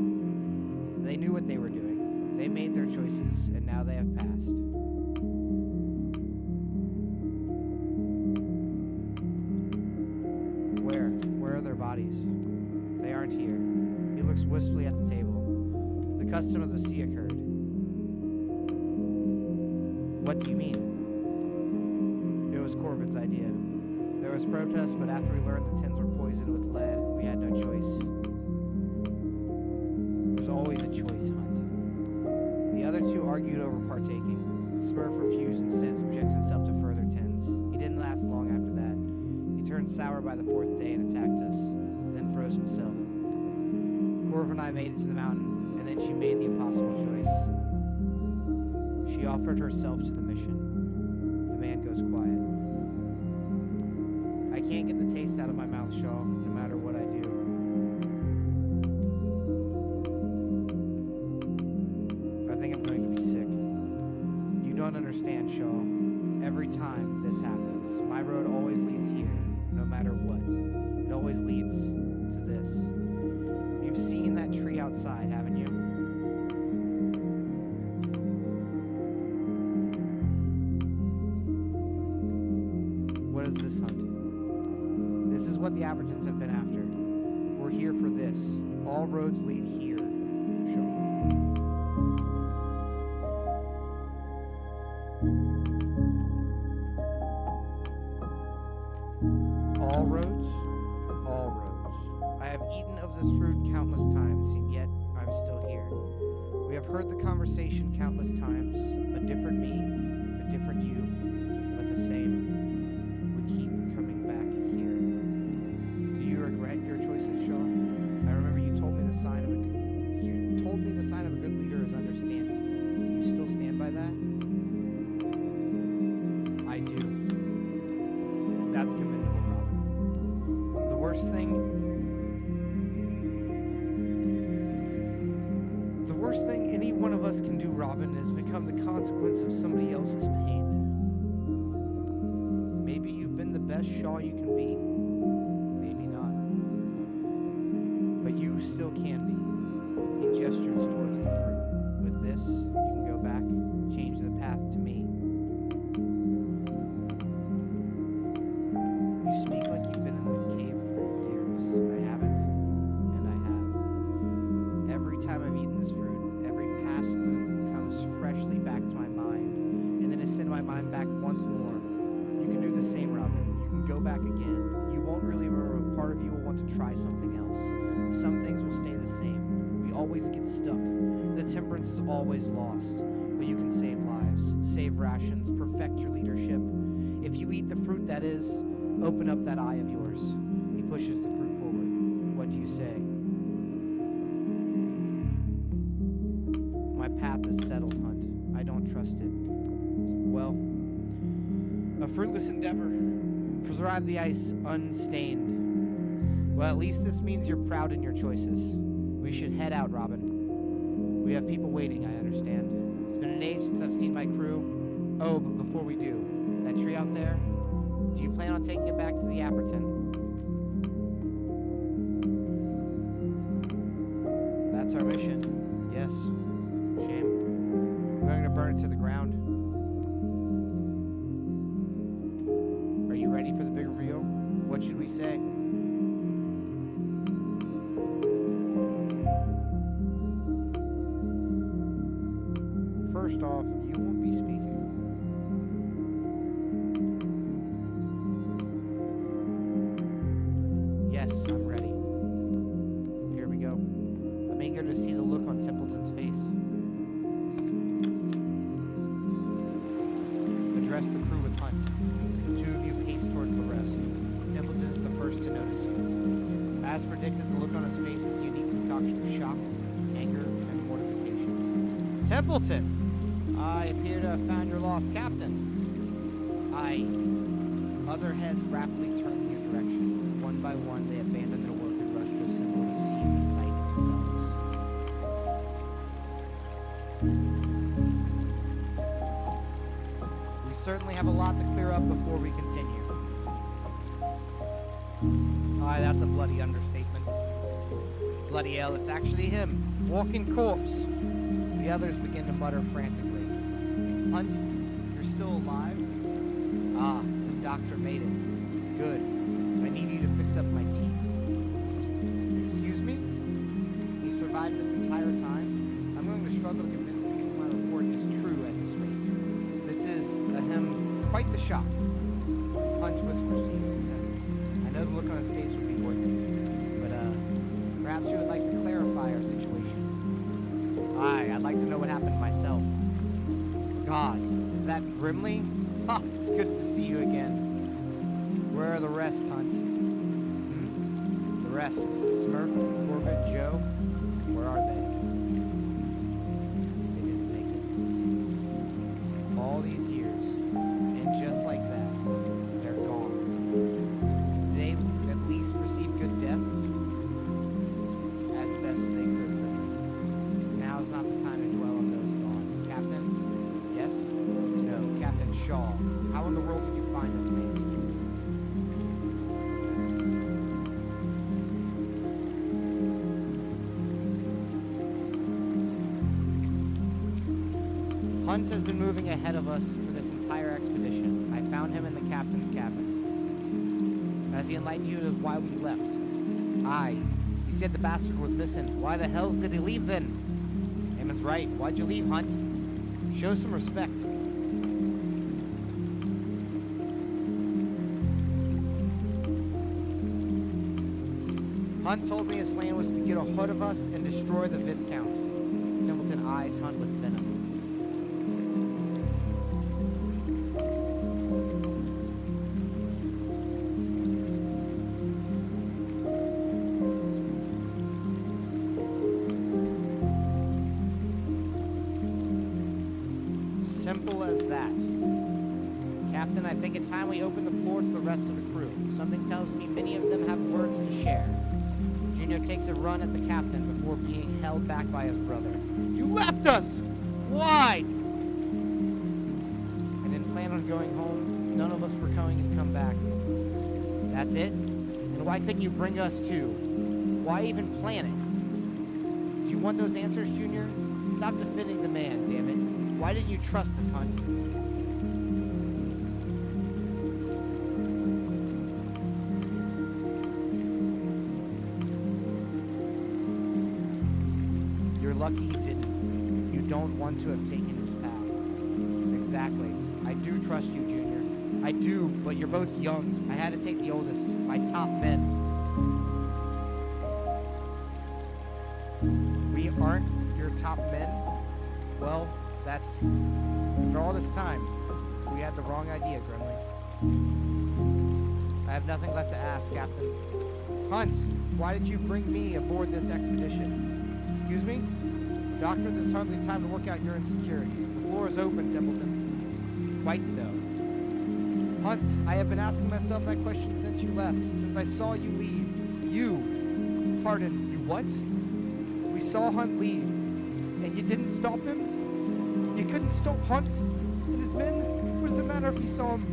They knew what they were doing. They made their choices, and now they have passed. Where are their bodies? They aren't here. He looks wistfully at the table. The custom of the sea occurred. What do you mean? It was Corvid's idea. There was protest, but after we learned the tins were poisoned with lead, we had no choice. There's always a choice, Hunt. The other two argued over partaking. Smurf refused and instead subjected himself to further tins. He didn't last long after that. He turned sour by the fourth day and attacked us, then froze himself. Corv and I made it to the mountain, and then she made the impossible choice. She She offered herself to the mission. The man goes quiet. I can't get the taste out of my mouth, Shaw, no matter what I do. I think I'm going to be sick. You don't understand, Shaw. Every time this happens, my road always leads here, no matter what. It always leads to this. You've seen that tree outside, haven't you? What is this hunt? This is what the Abertons have been after. We're here for this. All roads lead here, Shaw. All roads? All roads. I have eaten of this fruit countless times, and yet I'm still here. We have heard the conversation countless times. A different me, a different you, but the same. We keep coming back here. Do you regret your choices, Shaw? I remember you told me the sign of a good leader is understanding. Do you still stand by that? I do. That's commendable, Robin. The worst thing any one of us can do, Robin, is become the consequence of somebody else's pain. Maybe you've been the best Shaw you can be. Maybe not. But you still can be. He gestures towards the fruit. With this, you can go back, change the path to me. You speak like you've been in this cave for years. I haven't, and I have. Every time I've eaten this fruit, every past loop comes freshly back to my mind, and then I send my mind back once more. You can do the same, Robin. You can go back again. You won't really remember, but part of you will want to try something else. Some things will stay the same. We always get stuck. The temperance is always lost, but you can save lives, save rations, perfect your leadership. If you eat the fruit, that is, open up that eye of yours. He pushes the fruit forward. What do you say? My path is settled, Hunt. I don't trust it. Well, a fruitless endeavor. Preserve the ice unstained. Well, at least this means you're proud in your choices. We should head out, Robin. We have people waiting, I understand. It's been an age since I've seen my crew. Oh, but before we do, that tree out there, do you plan on taking it back to the Aberton? That's our mission. Yes. Shame. We're going to burn it to the ground. Are you ready for the big reveal? What should we say? First off, you won't be speaking. Yes, I'm ready. Here we go. I'm eager to see the look on Templeton's face. Address the crew with Hunt. The two of you pace towards the rest. Templeton is the first to notice you. As predicted, the look on his face is a unique concoction of shock, anger, and mortification. Templeton! I appear to have found your lost captain. Aye. Other heads rapidly turn in your direction. One by one, they abandon their work and rush to assemble to see the sight themselves. We certainly have a lot to clear up before we continue. Aye, that's a bloody understatement. Bloody hell, it's actually him. Walking corpse. The others begin to mutter frantically. Hunt, you're still alive? Ah, the doctor made it. Good. I need you to fix up my teeth. Excuse me? He survived this entire time? I'm going to struggle to convince people my report is true at this rate. This is, quite the shock. Hunt whispers to you. I know the look on his face would be worth it. But, perhaps you would like to clarify our situation. Aye, I'd like to know what happened myself. Gods, is that Grimley? Ha, it's good to see you again. Where are the rest, Hunt? The rest. Smurf, Corbett, Joe? Where are they? They didn't make it. Hunt has been moving ahead of us for this entire expedition. I found him in the captain's cabin. Has he enlightened you as why we left? Aye. He said the bastard was missing. Why the hells did he leave then? Hammond's right. Why'd you leave, Hunt? Show some respect. Hunt told me his plan was to get ahead of us and destroy the Viscount. Templeton eyes Hunt with venom. Simple as that. Captain, I think it's time we open the floor to the rest of the crew. Something tells me many of them have words to share. Junior takes a run at the captain before being held back by his brother. You left us! Why? I didn't plan on going home. None of us were going to come back. That's it? And why couldn't you bring us too? Why even plan it? Do you want those answers, Junior? Stop defending the man, damn it. Why didn't you trust us, Hunt? You're lucky he didn't. You don't want to have taken his path. Exactly. I do trust you, Junior. I do, but you're both young. I had to take the oldest, my top men. We aren't your top men? Well, that's... After all this time, we had the wrong idea, Grimley. I have nothing left to ask, Captain. Hunt, why did you bring me aboard this expedition? Excuse me? Doctor, this is hardly time to work out your insecurities. The floor is open, Templeton. Quite so. Hunt, I have been asking myself that question since you left, since I saw you leave. Pardon, you what? We saw Hunt leave, and you didn't stop him? You couldn't stop Hunt and his men? What does it matter if you saw him?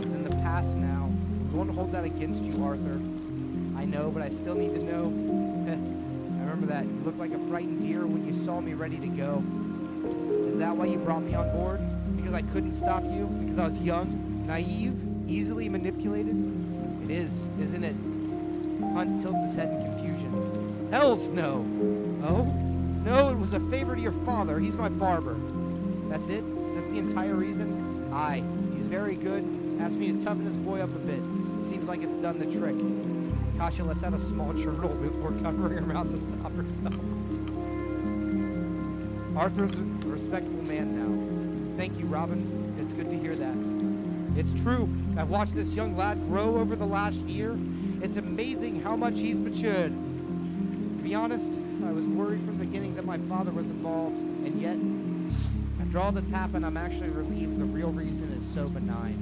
It's in the past now. I won't hold that against you, Arthur. I know, but I still need to know. I remember that. You looked like a frightened deer when you saw me ready to go. Is that why you brought me on board? Because I couldn't stop you? Because I was young, naive, easily manipulated? It is, isn't it? Hunt tilts his head in confusion. Hells no! Oh? No, it was a favor to your father. He's my barber. That's it? That's the entire reason? Aye. He's very good. Asked me to toughen his boy up a bit. Seems like it's done the trick. Kasha lets out a small chortle before covering her mouth to stop herself. Arthur's a respectable man now. Thank you, Robin. It's good to hear that. It's true. I've watched this young lad grow over the last year. It's amazing how much he's matured. To be honest, I was worried from the beginning that my father was involved, and yet, after all that's happened, I'm actually relieved the real reason is so benign.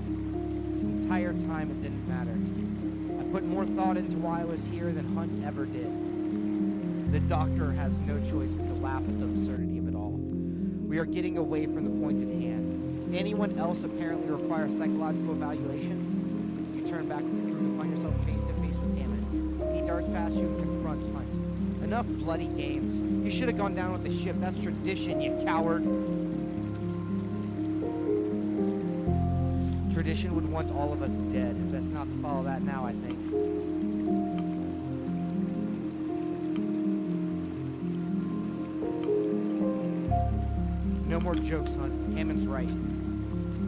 This entire time it didn't matter. I put more thought into why I was here than Hunt ever did. The doctor has no choice but to laugh at the absurdity of it all. We are getting away from the point at hand. Anyone else apparently requires psychological evaluation? You turn back to the crew to find yourself face to face with Hammond. He darts past you and confronts Hunt. Enough bloody games. You should have gone down with the ship. That's tradition, you coward. Tradition would want all of us dead. Best not to follow that now, I think. No more jokes, Hunt. Hammond's right.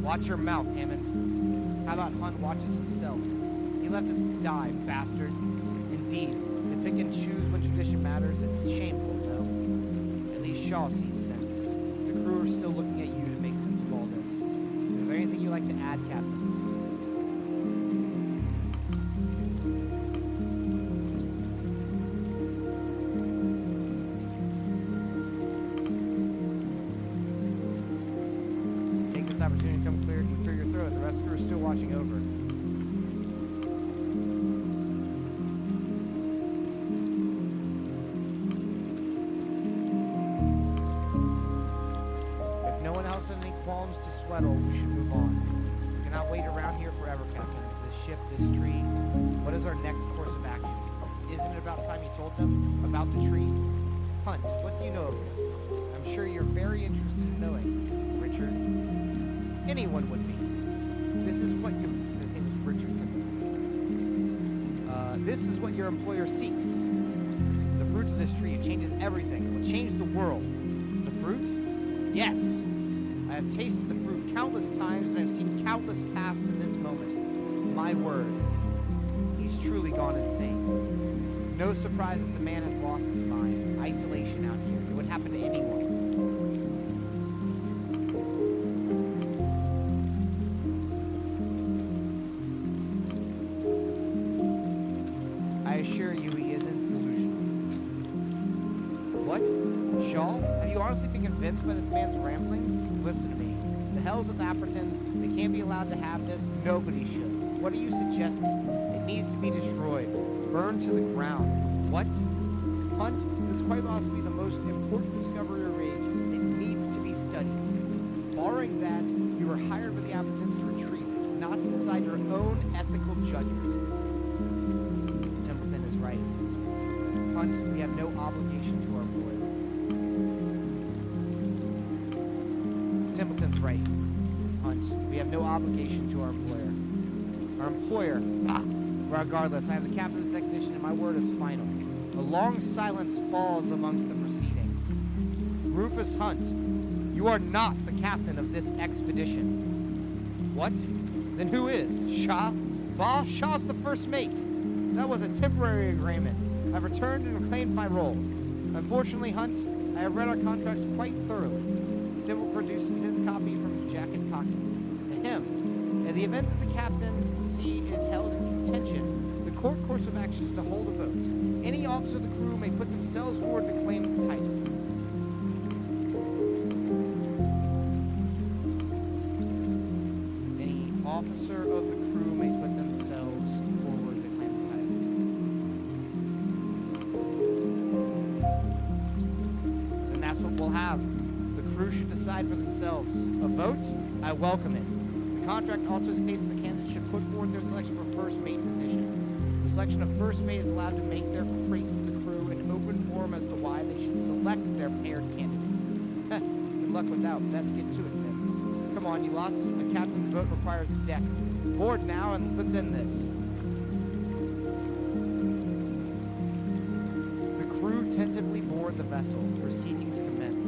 Watch your mouth, Hammond. How about Hunt watches himself? He left us to die, bastard. Indeed, to pick and choose when tradition matters, it's shameful, though. At least Shaw sees sense. The crew are still looking at you to make sense of all this. Is there anything you'd like to add, Captain? Opportunity to come clear your throat. The rest of the crew is still watching over. If no one else has any qualms to sweatle, we should move on. We cannot wait around here forever, Captain. This ship, this tree. What is our next course of action? Isn't it about time you told them about the tree? Hunt, what do you know of this? I'm sure you're very interested in knowing. Richard, anyone would be. This is what his name is Richard. This is what your employer seeks. The fruit of this tree, it changes everything. It will change the world. The fruit? Yes. I have tasted the fruit countless times, and I've seen countless paths to this moment. My word. He's truly gone insane. No surprise that the man has lost his mind. Isolation out here. It would happen to anyone. I assure you he isn't delusional. What? Shaw? Have you honestly been convinced by this man's ramblings? Listen to me. The hells with Appertons, they can't be allowed to have this. Nobody should. What are you suggesting? It needs to be destroyed. Burned to the ground. What? Hunt, this quite possibly the most important discovery of age. It needs to be studied. Barring that, you were hired by the Appertons to retrieve it, not inside your own ethical judgment. Templeton is right. Hunt, we have no obligation to our employer. Templeton's right. Hunt, we have no obligation to our employer. Our employer. Regardless, I have the captain's recognition and my word is final. A long silence falls amongst the proceedings. Rufus Hunt, you are not the captain of this expedition. What? Then who is? Shaw? Bah, Shaw's the first mate. That was a temporary agreement. I've returned and reclaimed my role. Unfortunately, Hunt, I have read our contracts quite thoroughly. Timble produces his copy from his jacket pocket. To him, in the event that the captaincy is held in contention, the court course of action is to hold a vote. Any officer of the crew may put themselves forward to claim the title. Any officer of the crew may put themselves forward to claim the title. And that's what we'll have. The crew should decide for themselves. A vote? I welcome it. The contract also states that the candidates should put forward their selection for first mate position. The selection of first mate is allowed to make their case to the crew in open forum as to why they should select their paired candidate. Good luck with that. Let's get to it then. Come on, you lots. A captain's vote requires a deck. Board now, and let's end this. The crew tentatively board the vessel. Proceedings commence.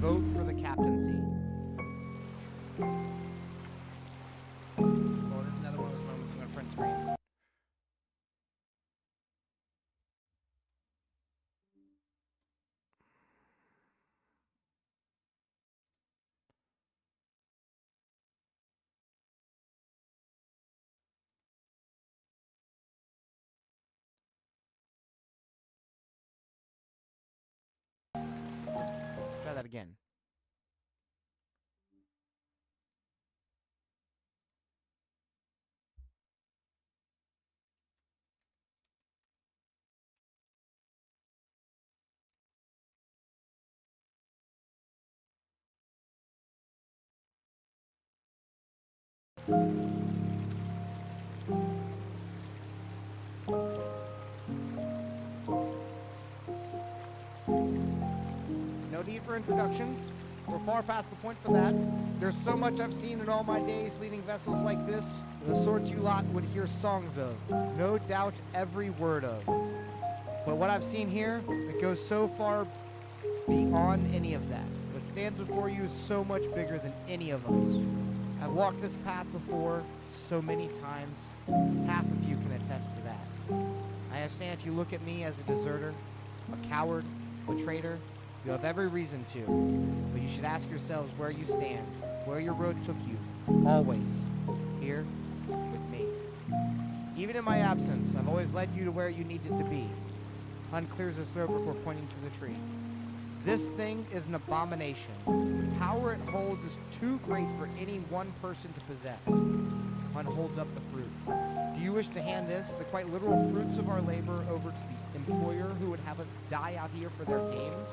Vote for the captaincy. Screen. Try that again. No need for introductions. We're far past the point for that. There's so much I've seen in all my days leading vessels like this, the sorts you lot would hear songs of, no doubt every word of. But what I've seen here, it goes so far beyond any of that. What stands before you is so much bigger than any of us. I've walked this path before so many times. Half of you can attest to that. I understand if you look at me as a deserter, a coward, a traitor, you have every reason to. But you should ask yourselves where you stand, where your road took you, always, here, with me. Even in my absence, I've always led you to where you needed to be. Hunt clears his throat before pointing to the tree. This thing is an abomination. The power it holds is too great for any one person to possess. Hunt holds up the fruit. Do you wish to hand this, the quite literal fruits of our labor, over to the employer who would have us die out here for their games?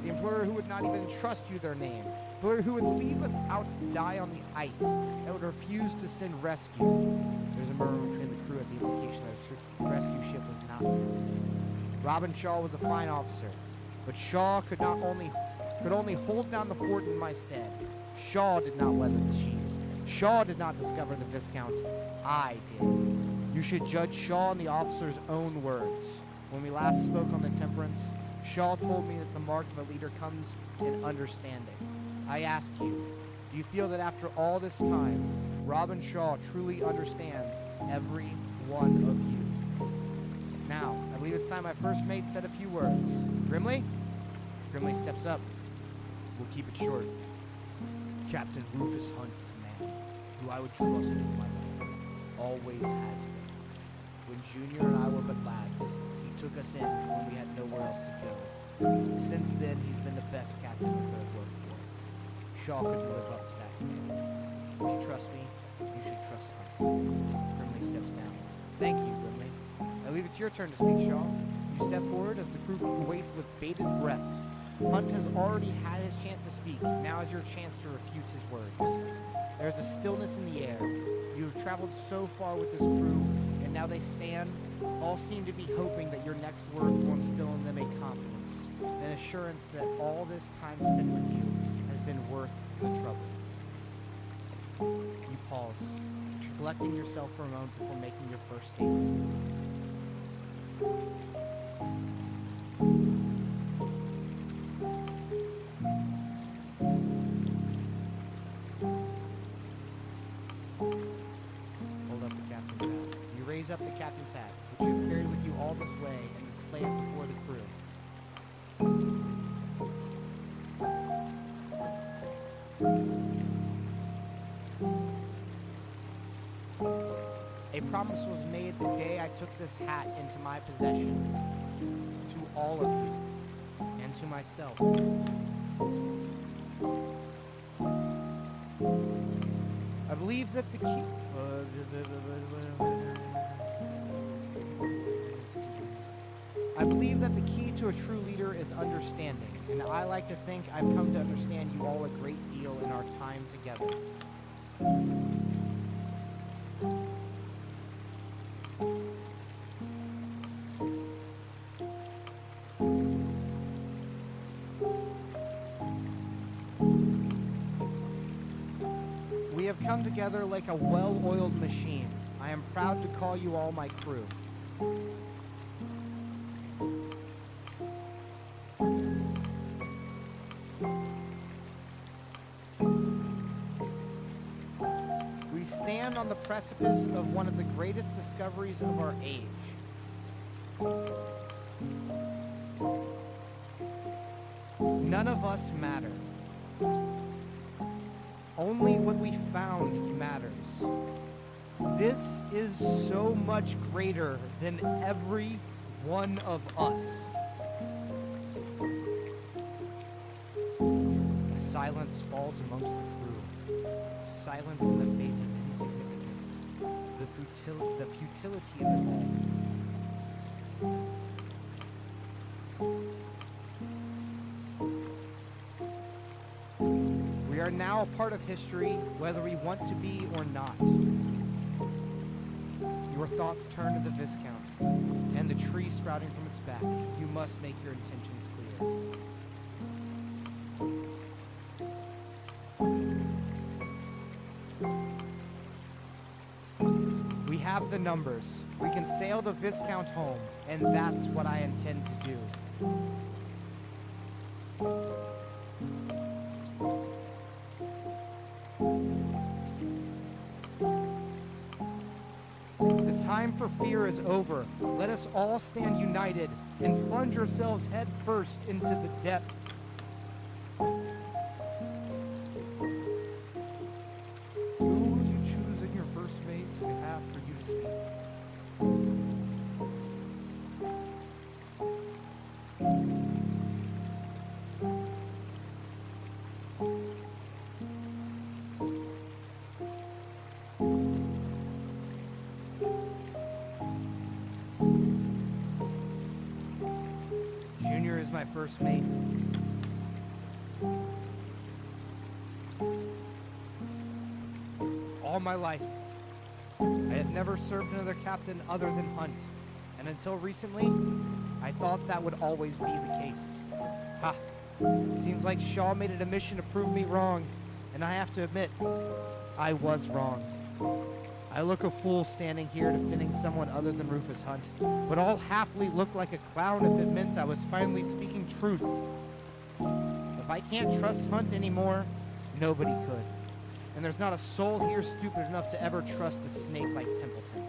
The employer who would not even trust you their name. The employer who would leave us out to die on the ice, that would refuse to send rescue. There's a murmur in the crew crew at the implication that a rescue ship was not sent. Robin Shaw was a fine officer, but Shaw could only hold down the fort in my stead. Shaw did not weather the seas. Shaw did not discover the Viscount. I did. You should judge Shaw in the officer's own words. When we last spoke on the Temperance, Shaw told me that the mark of a leader comes in understanding. I ask you, do you feel that after all this time, Robin Shaw truly understands every one of you? Now, I believe it's time my first mate said a few words. Grimley? Grimley steps up. We'll keep it short. Captain Rufus Hunt is a man who I would trust with my life. Always has been. When Junior and I were but lads, he took us in when we had nowhere else to go. Since then, he's been the best captain the third worked for. Shaw couldn't live up to that standard. If you trust me, you should trust Hunt. Grimley steps down. Thank you, Grimley. I believe it's your turn to speak, Shaw. You step forward as the crew waits with bated breaths. Hunt has already had his chance to speak. Now is your chance to refute his words. There is a stillness in the air. You have traveled so far with this crew, and now they stand. All seem to be hoping that your next words will instill in them a confidence, an assurance that all this time spent with you has been worth the trouble. You pause, collecting yourself for a moment before making your first statement. Up the captain's hat, which you have carried with you all this way, and display it before the crew. A promise was made the day I took this hat into my possession, to all of you, and to myself. I believe that the key... I believe that the key to a true leader is understanding, and I like to think I've come to understand you all a great deal in our time together. We have come together like a well-oiled machine. I am proud to call you all my crew. We stand on the precipice of one of the greatest discoveries of our age. None of us matter. Only what we found matters. This is so much greater than every one of us. A silence falls amongst the crew. Silence in the face of insignificance. The futility of it all. We are now a part of history, whether we want to be or not. Your thoughts turn to the Viscount, and the tree sprouting from its back. You must make your intentions clear. We have the numbers. We can sail the Viscount home, and that's what I intend to do. The time for fear is over. Let us all stand united and plunge ourselves head first into the depths. Who will you choose in your first mate to have for you to speak? Junior is my first mate. All my life, I have never served another captain other than Hunt. And until recently, I thought that would always be the case. Ha! Seems like Shaw made it a mission to prove me wrong. And I have to admit, I was wrong. I look a fool standing here defending someone other than Rufus Hunt, but I'll happily look like a clown if it meant I was finally speaking truth. If I can't trust Hunt anymore, nobody could. And there's not a soul here stupid enough to ever trust a snake like Templeton.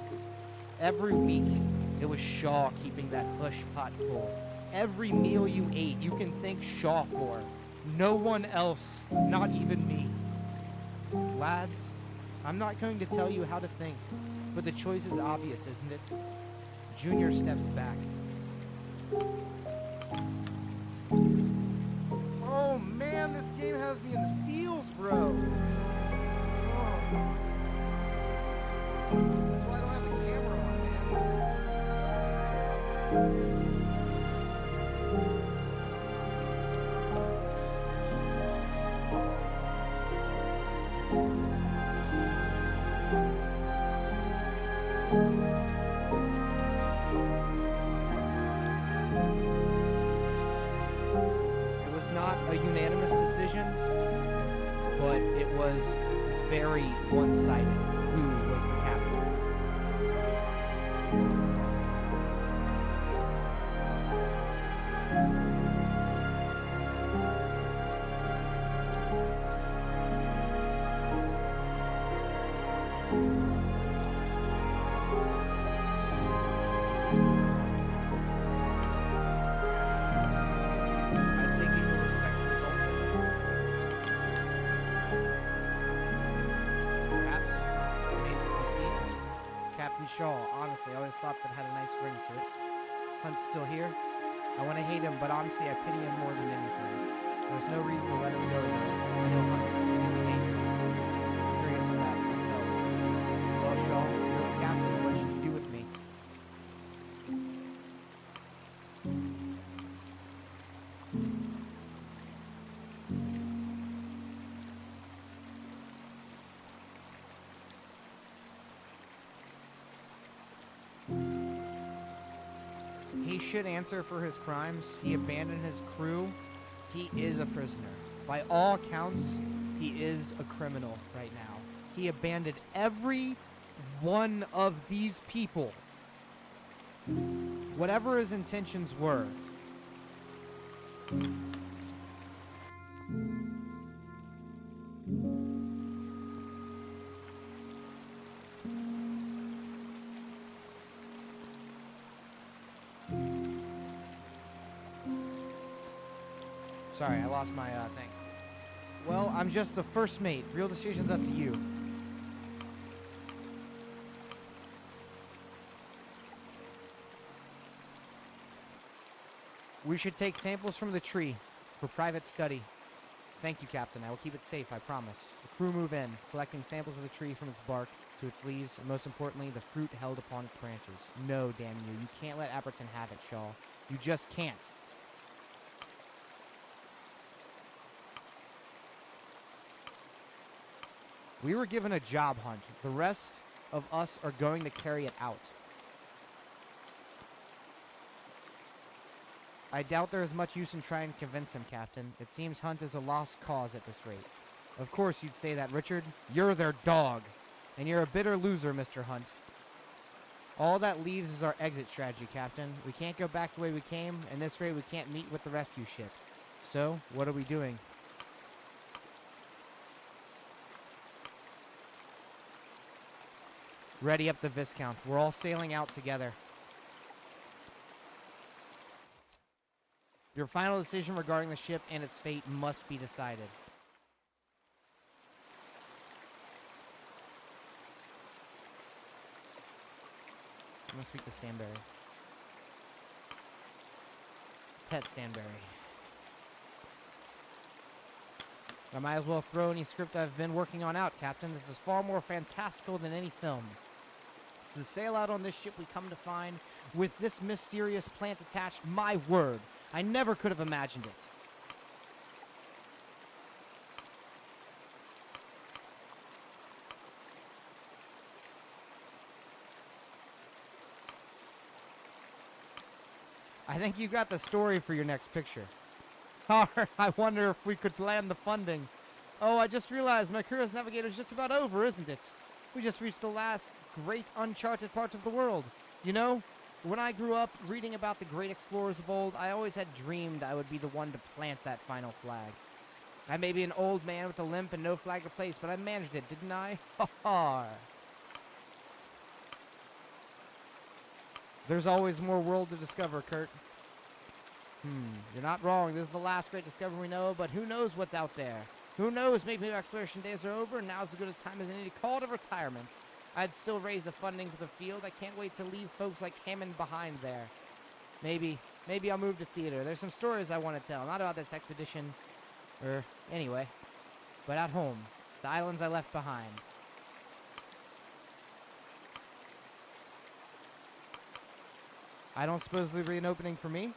Every week, it was Shaw keeping that hush pot full. Every meal you ate, you can thank Shaw for. No one else, not even me. Lads, I'm not going to tell you how to think, but the choice is obvious, isn't it? Junior steps back. Oh man, this game has me in the feels, bro. That's why I don't have the camera on, man. It was not a unanimous decision, but it was very one-sided. Who was the captain? Shaw, honestly, I always thought that had a nice ring to it. Hunt's still here. I want to hate him, but honestly, I pity him more than anything. There's no reason to let him go, though. I know Hunt can be dangerous. I'm curious of that myself. Well, Shaw, you're the captain. What should you do with me? He should answer for his crimes. He abandoned his crew. He is a prisoner. By all accounts, he is a criminal right now. He abandoned every one of these people. Whatever his intentions were. Sorry, I lost my thing. Well, I'm just the first mate. Real decision's up to you. We should take samples from the tree for private study. Thank you, Captain. I will keep it safe, I promise. The crew move in, collecting samples of the tree from its bark to its leaves, and most importantly, the fruit held upon its branches. No, damn you. You can't let Apperton have it, Shaw. You just can't. We were given a job, Hunt. The rest of us are going to carry it out. I doubt there is much use in trying to convince him, Captain. It seems Hunt is a lost cause at this rate. Of course you'd say that, Richard. You're their dog. And you're a bitter loser, Mr. Hunt. All that leaves is our exit strategy, Captain. We can't go back the way we came, and this rate we can't meet with the rescue ship. So, what are we doing? Ready up the Viscount. We're all sailing out together. Your final decision regarding the ship and its fate must be decided. I'm going to speak to Stanberry. Pet Stanberry. I might as well throw any script I've been working on out, Captain. This is far more fantastical than any film. To sail out on this ship we come to find with this mysterious plant attached, my word, I never could have imagined it. I think you got the story for your next picture. I wonder if we could land the funding. Oh, I just realized my Curious Navigator's just about over, isn't it? We just reached the last great uncharted part of the world. You know, when I grew up reading about the great explorers of old, I always had dreamed I would be the one to plant that final flag. I may be an old man with a limp and no flag to place, but I managed it, didn't I? Ha ha! There's always more world to discover, Kurt. You're not wrong. This is the last great discovery we know, but who knows what's out there? Who knows? Maybe our exploration days are over, and now's as good a time as any to call to retirement. I'd still raise the funding for the field. I can't wait to leave folks like Hammond behind there. Maybe I'll move to theater. There's some stories I want to tell, not about this expedition, anyway, but at home, the islands I left behind. I don't suppose there'll be an opening for me?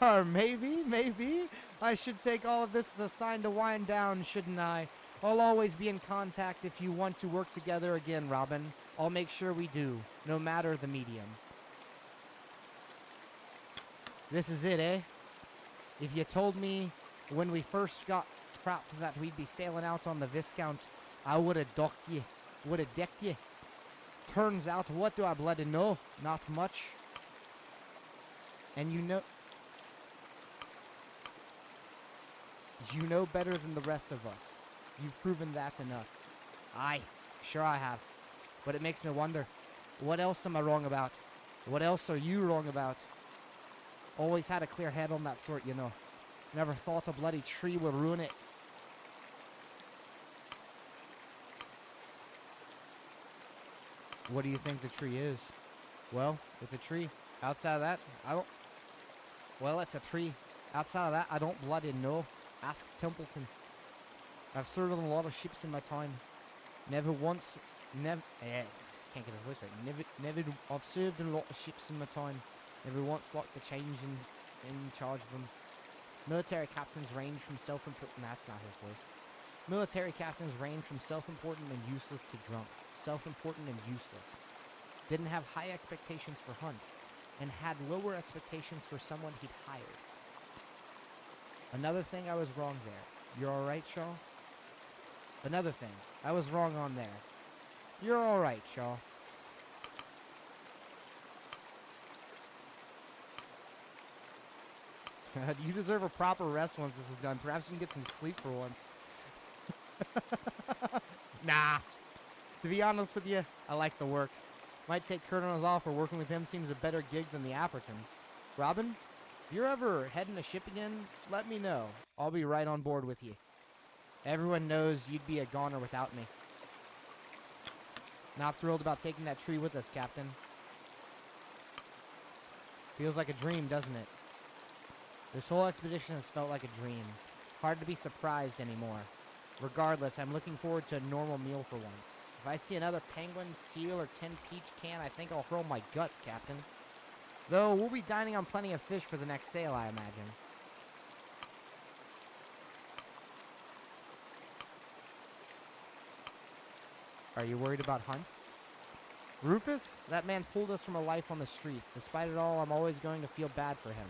Maybe. I should take all of this as a sign to wind down, shouldn't I? I'll always be in contact if you want to work together again, Robin. I'll make sure we do, no matter the medium. This is it, eh? If you told me when we first got trapped that we'd be sailing out on the Viscount, I would have decked you. Turns out, what do I bloody know? Not much. And you know better than the rest of us. You've proven that enough. Aye, sure I have. But it makes me wonder, what else am I wrong about? What else are you wrong about? Always had a clear head on that sort, you know. Never thought a bloody tree would ruin it. What do you think the tree is? Well, it's a tree. Outside of that, Well, it's a tree. Outside of that, I don't bloody know. Ask Templeton. I've served on a lot of ships in my time. Can't get his voice right. I've served on a lot of ships in my time. Never once liked the change in charge of them. Military captains range from self-important... That's not his voice. Military captains range from self-important and useless to drunk. Self-important and useless. Didn't have high expectations for Hunt, and had lower expectations for someone he'd hired. Another thing, I was wrong there. You're alright, Shaw? Another thing, I was wrong on there. You're alright, Shaw. You deserve a proper rest once this is done. Perhaps you can get some sleep for once. Nah. To be honest with you, I like the work. Might take Kurt on his offer. Working with him seems a better gig than the Appertons. Robin, if you're ever heading a ship again, let me know. I'll be right on board with you. Everyone knows you'd be a goner without me. Not thrilled about taking that tree with us, Captain. Feels like a dream, doesn't it? This whole expedition has felt like a dream. Hard to be surprised anymore. Regardless, I'm looking forward to a normal meal for once. If I see another penguin, seal, or tin peach can, I think I'll hurl my guts, Captain. Though, we'll be dining on plenty of fish for the next sail, I imagine. Are you worried about Hunt? Rufus? That man pulled us from a life on the streets. Despite it all, I'm always going to feel bad for him.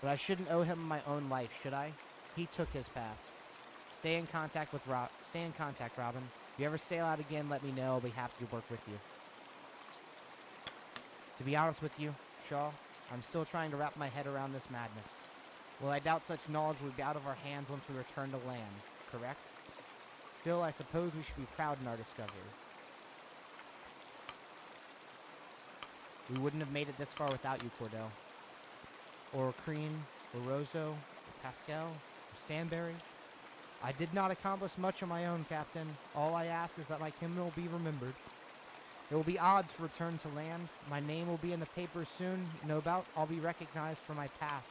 But I shouldn't owe him my own life, should I? He took his path. Stay in contact, Robin. If you ever sail out again, let me know. I'll be happy to work with you. To be honest with you, Shaw, I'm still trying to wrap my head around this madness. Well, I doubt such knowledge would be out of our hands once we return to land, correct? Still, I suppose we should be proud in our discovery. We wouldn't have made it this far without you, Cordell. Or Crean, or Rosso, or Pascal, or Stanberry. I did not accomplish much on my own, Captain. All I ask is that my criminal be remembered. There will be odds to return to land. My name will be in the papers soon. No doubt I'll be recognized for my past.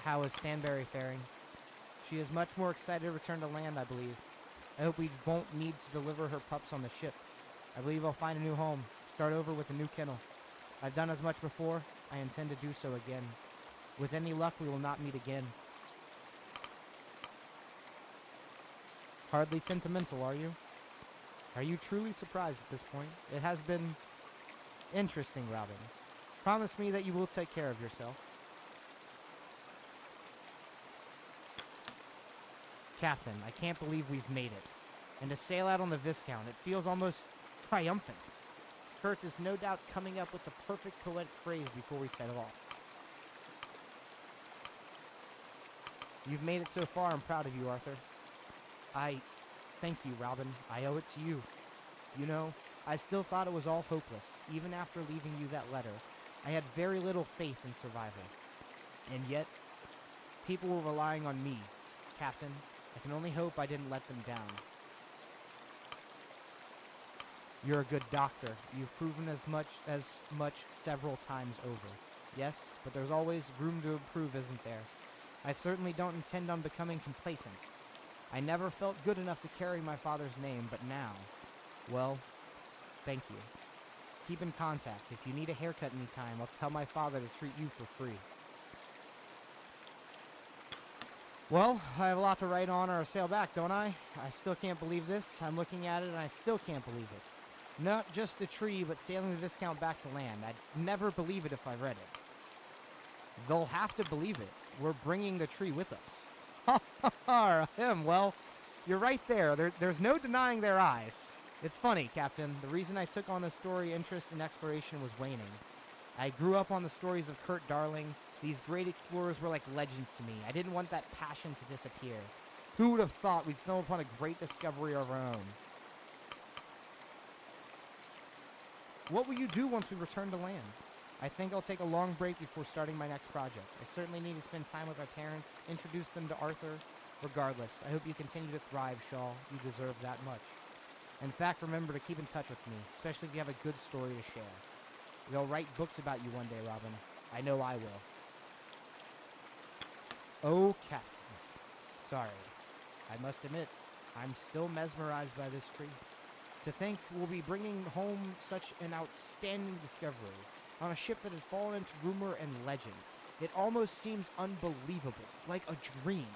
How is Stanberry faring? She is much more excited to return to land, I believe. I hope we won't need to deliver her pups on the ship. I believe I'll find a new home. Start over with a new kennel. I've done as much before. I intend to do so again. With any luck, we will not meet again. Hardly sentimental, are you? Are you truly surprised at this point? It has been interesting, Robin. Promise me that you will take care of yourself. Captain, I can't believe we've made it. And to sail out on the Viscount, it feels almost triumphant. Kurt is no doubt coming up with the perfect poetic phrase before we set off. You've made it so far. I'm proud of you, Arthur. Thank you, Robin. I owe it to you. You know, I still thought it was all hopeless. Even after leaving you that letter, I had very little faith in survival. And yet, people were relying on me. Captain, I can only hope I didn't let them down. You're a good doctor. You've proven as much several times over. Yes, but there's always room to improve, isn't there? I certainly don't intend on becoming complacent. I never felt good enough to carry my father's name, but now, well, thank you. Keep in contact. If you need a haircut anytime, I'll tell my father to treat you for free. Well, I have a lot to write on or sail back, don't I? I still can't believe this. I'm looking at it and I still can't believe it. Not just the tree, but sailing the Viscount back to land. I'd never believe it if I read it. They'll have to believe it. We're bringing the tree with us. Ha ha ha! Well, you're right there. There's no denying their eyes. It's funny, Captain. The reason I took on the story interest in exploration was waning. I grew up on the stories of Kurt Darling. These great explorers were like legends to me. I didn't want that passion to disappear. Who would have thought we'd stumble upon a great discovery of our own? What will you do once we return to land? I think I'll take a long break before starting my next project. I certainly need to spend time with my parents, introduce them to Arthur. Regardless, I hope you continue to thrive, Shaw. You deserve that much. In fact, remember to keep in touch with me, especially if you have a good story to share. They'll write books about you one day, Robin. I know I will. Oh, Captain. Sorry. I must admit, I'm still mesmerized by this tree. To think we'll be bringing home such an outstanding discovery on a ship that had fallen into rumor and legend. It almost seems unbelievable, like a dream.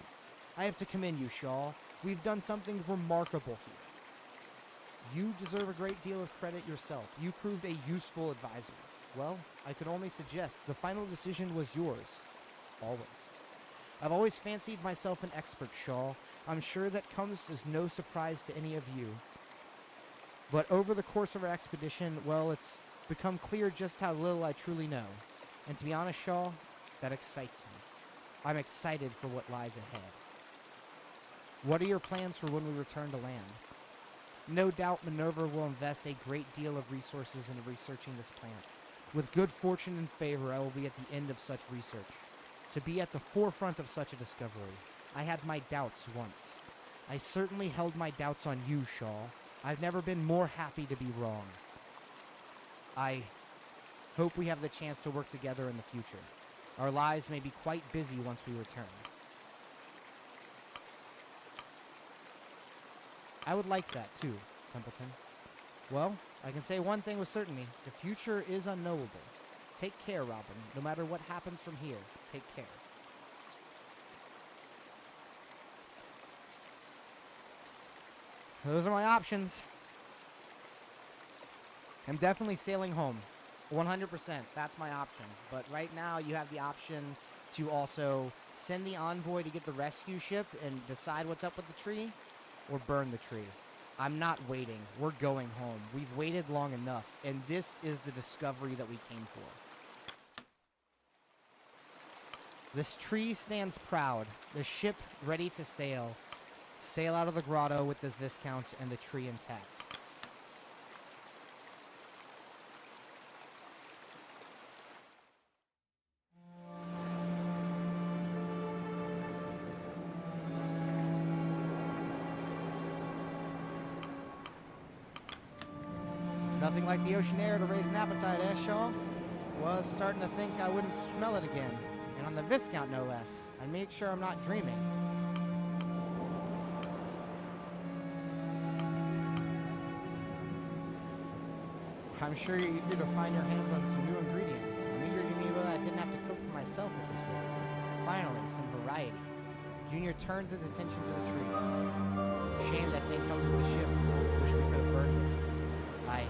I have to commend you, Shaw. We've done something remarkable here. You deserve a great deal of credit yourself. You proved a useful advisor. Well, I could only suggest the final decision was yours. Always. I've always fancied myself an expert, Shaw. I'm sure that comes as no surprise to any of you. But over the course of our expedition, well, it's become clear just how little I truly know. And to be honest, Shaw, that excites me. I'm excited for what lies ahead. What are your plans for when we return to land? No doubt Minerva will invest a great deal of resources into researching this plant. With good fortune and favor, I will be at the end of such research. To be at the forefront of such a discovery. I had my doubts once. I certainly held my doubts on you, Shaw. I've never been more happy to be wrong. I hope we have the chance to work together in the future. Our lives may be quite busy once we return. I would like that too, Templeton. Well, I can say one thing with certainty. The future is unknowable. Take care, Robin. No matter what happens from here, take care. Those are my options. I'm definitely sailing home. 100%. That's my option. But right now, you have the option to also send the envoy to get the rescue ship and decide what's up with the tree, or burn the tree. I'm not waiting. We're going home. We've waited long enough, and this is the discovery that we came for. This tree stands proud. The ship ready to sail. Sail out of the grotto with this Viscount and the tree intact. Nothing like the ocean air to raise an appetite, eh, Shaw? Was starting to think I wouldn't smell it again. And on the Viscount, no less. I make sure I'm not dreaming. I'm sure you're eager to find your hands on some new ingredients. I'm eager to be able that I didn't have to cook for myself at this rate. Finally, some variety. Junior turns his attention to the tree. Shame that thing comes with the ship. Wish we could have burned it. I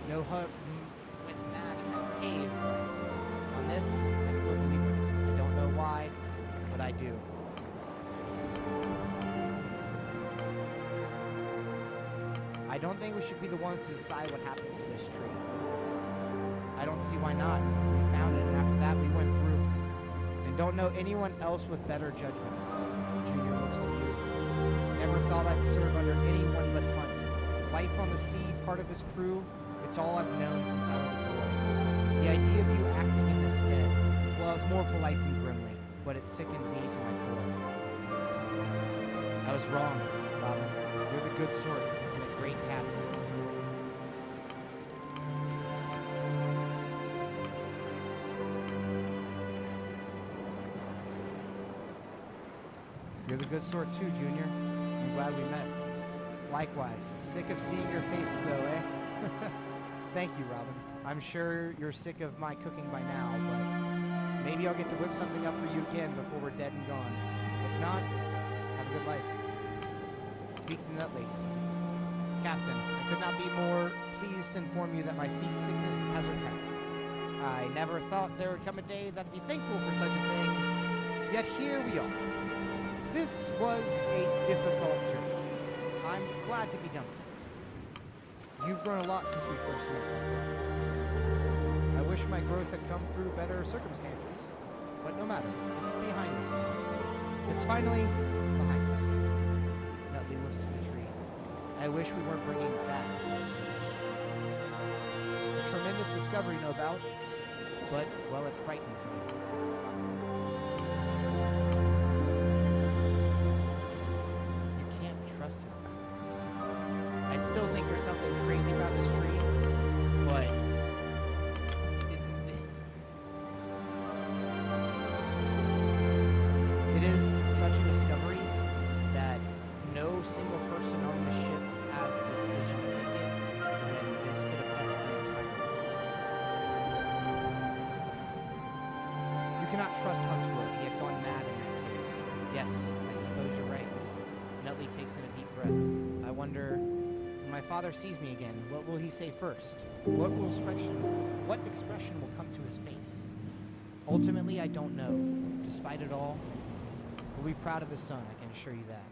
know her went mad in that cave, but on this, I still believe her. I don't know why, but I do. I don't think we should be the ones to decide what happens to this tree. I don't see why not. We found it, and after that, we went through. And don't know anyone else with better judgment. Junior looks to you. Never thought I'd serve under anyone but Hunt. Life on the sea, part of his crew, it's all I've known since I was a boy. The idea of you acting in his stead, well, it's more polite than grimly, but it sickened me to my core. I was wrong, Robin. You're the good sort and a great captain. You're the good sort too, Junior. I'm glad we met. Likewise. Sick of seeing your faces though, eh? Thank you, Robin. I'm sure you're sick of my cooking by now, but maybe I'll get to whip something up for you again before we're dead and gone. If not, have a good life. Speak to Nutley. Captain, I could not be more pleased to inform you that my seasickness has returned. I never thought there would come a day that I'd be thankful for such a thing, yet here we are. This was a difficult journey. I'm glad to be done with it. You've grown a lot since we first met. I wish my growth had come through better circumstances, but no matter. It's behind us now. It's finally behind us. Nutley looks to the tree. I wish we weren't bringing back a tremendous discovery, no doubt, but, well, it frightens me. I still think there's something crazy about this tree, but it is such a discovery that no single person on the ship has the decision to make it, and this could affect the entire world. You cannot trust Hunt's word. He had gone mad in that cave. Yes, I suppose you're right. Nutley takes in a deep breath. I wonder, when my father sees me again, what will he say first? What expression will come to his face? Ultimately, I don't know. Despite it all, he'll be proud of his son, I can assure you that.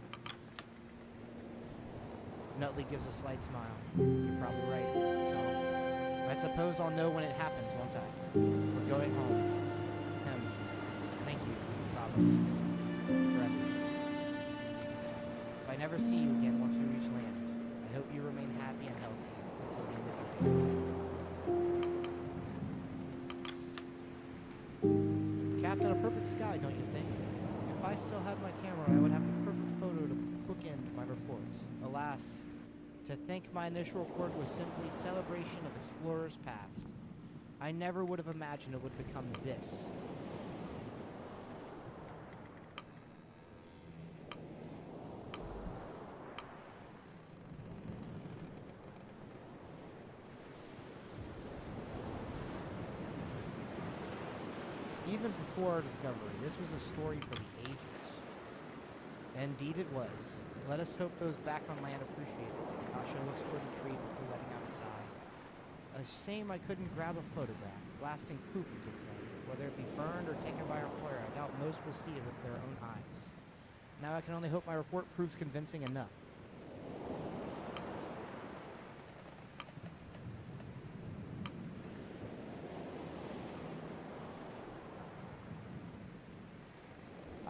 Nutley gives a slight smile. You're probably right, Sean. I suppose I'll know when it happens, won't I? We're going home. Thank you, Robin, for everything. If I never see you again once we reach land, I hope you remain happy and healthy until the end of your days. Captain, a perfect sky, don't you think? If I still had my camera, I would have the perfect photo to bookend my reports. Alas, to think my initial report was simply celebration of explorers past. I never would have imagined it would become this. Even before our discovery, this was a story for the ages. Indeed it was. Let us hope those back on land appreciate it. Kasha looks toward the tree before letting out a sigh. A shame I couldn't grab a photograph. Blasting proof, to say. Whether it be burned or taken by our employer, I doubt most will see it with their own eyes. Now I can only hope my report proves convincing enough.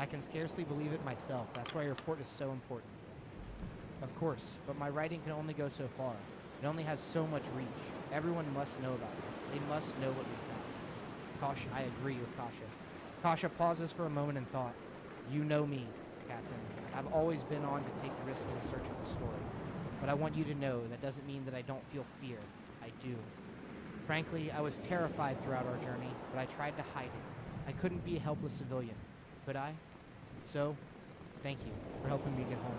I can scarcely believe it myself. That's why your report is so important. Of course, but my writing can only go so far. It only has so much reach. Everyone must know about this. They must know what we found. Kasha, I agree with Kasha. Kasha pauses for a moment in thought. You know me, Captain. I've always been on to take risks in search of the story. But I want you to know that doesn't mean that I don't feel fear. I do. Frankly, I was terrified throughout our journey, but I tried to hide it. I couldn't be a helpless civilian, could I? So, thank you for helping me get home.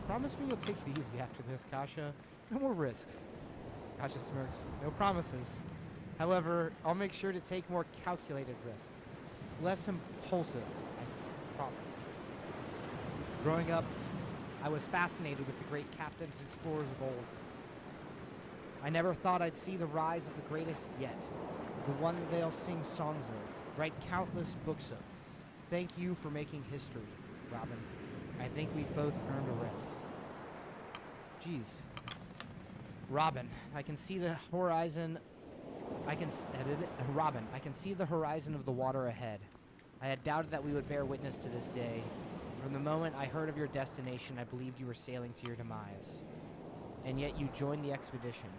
Promise me you'll take it easy after this, Kasha. No more risks. Kasha smirks. No promises. However, I'll make sure to take more calculated risk. Less impulsive, I promise. Growing up, I was fascinated with the great captains and explorers of old. I never thought I'd see the rise of the greatest yet. The one they'll sing songs of, write countless books of. Thank you for making history, Robin. I think we've both earned a rest. Jeez. Robin, I can see the horizon. Robin, I can see the horizon of the water ahead. I had doubted that we would bear witness to this day. From the moment I heard of your destination, I believed you were sailing to your demise. And yet you joined the expedition.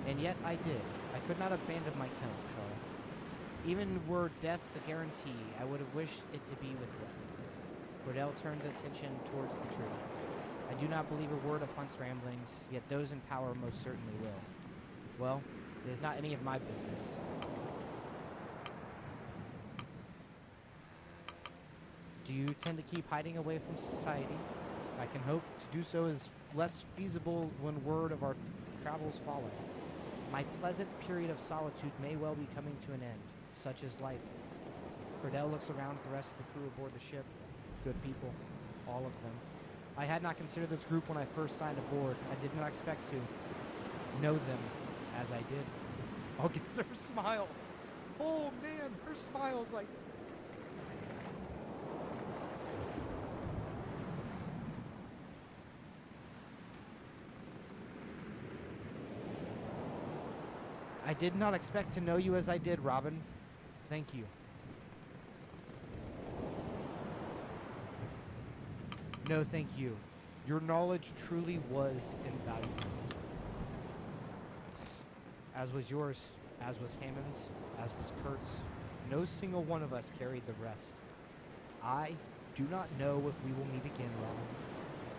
And yet I did. I could not abandon my count, Charlotte. Even were death a guarantee, I would have wished it to be with them. Cordell turns attention towards the tree. I do not believe a word of Hunt's ramblings, yet those in power most certainly will. Well, it is not any of my business. Do you tend to keep hiding away from society? I can hope to do so is less feasible when word of our travels follow. My pleasant period of solitude may well be coming to an end. Such is life. Cordell looks around at the rest of the crew aboard the ship. Good people. All of them. I had not considered this group when I first signed aboard. I did not expect to know them as I did. Oh, get her smile. Oh, man, her smile's like... I did not expect to know you as I did, Robin. Thank you. No, thank you. Your knowledge truly was invaluable. As was yours, as was Hammond's, as was Kurt's. No single one of us carried the rest. I do not know if we will meet again, Robin.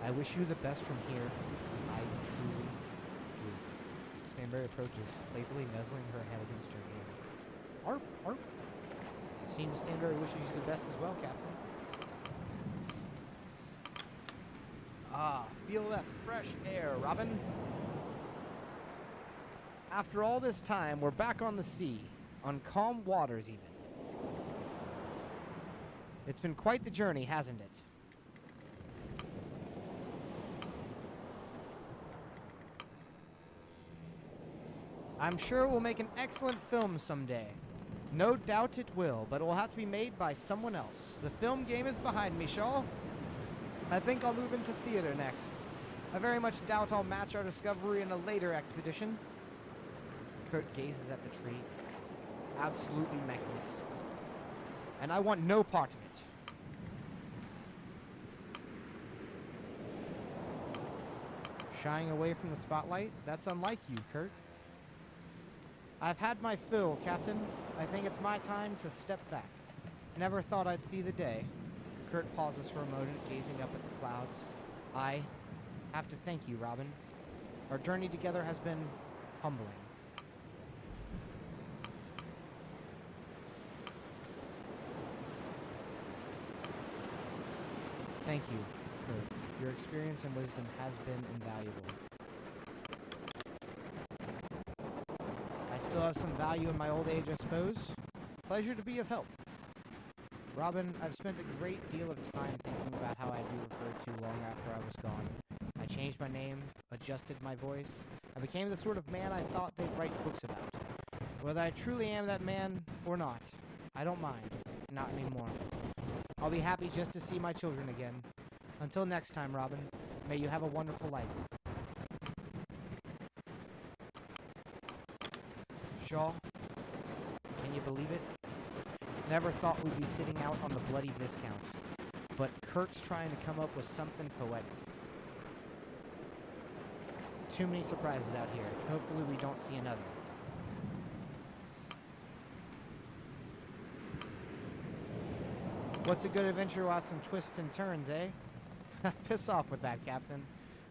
I wish you the best from here. I truly do. Stanberry approaches, playfully nuzzling her head against her ear. Arf, arf. Seems Stanberry wishes you the best as well, Captain. Ah, feel that fresh air, Robin. After all this time, we're back on the sea, on calm waters even. It's been quite the journey, hasn't it? I'm sure we'll make an excellent film someday. No doubt it will, but it will have to be made by someone else. The film game is behind me, Shaw. I think I'll move into theater next. I very much doubt I'll match our discovery in a later expedition. Kurt gazes at the tree. Absolutely magnificent. And I want no part of it. Shying away from the spotlight? That's unlike you, Kurt. I've had my fill, Captain. I think it's my time to step back. Never thought I'd see the day. Kurt pauses for a moment, gazing up at the clouds. I have to thank you, Robin. Our journey together has been humbling. Thank you, Kurt. Your experience and wisdom has been invaluable. I still have some value in my old age, I suppose. Pleasure to be of help. Robin, I've spent a great deal of time thinking about how I'd be referred to long after I was gone. I changed my name, adjusted my voice. I became the sort of man I thought they'd write books about. Whether I truly am that man or not, I don't mind. Not anymore. I'll be happy just to see my children again. Until next time, Robin, may you have a wonderful life. Shaw, can you believe it? Never thought we'd be sitting out on the bloody Viscount. But Kurt's trying to come up with something poetic. Too many surprises out here. Hopefully we don't see another. What's a good adventure without some twists and turns, eh? Piss off with that, Captain.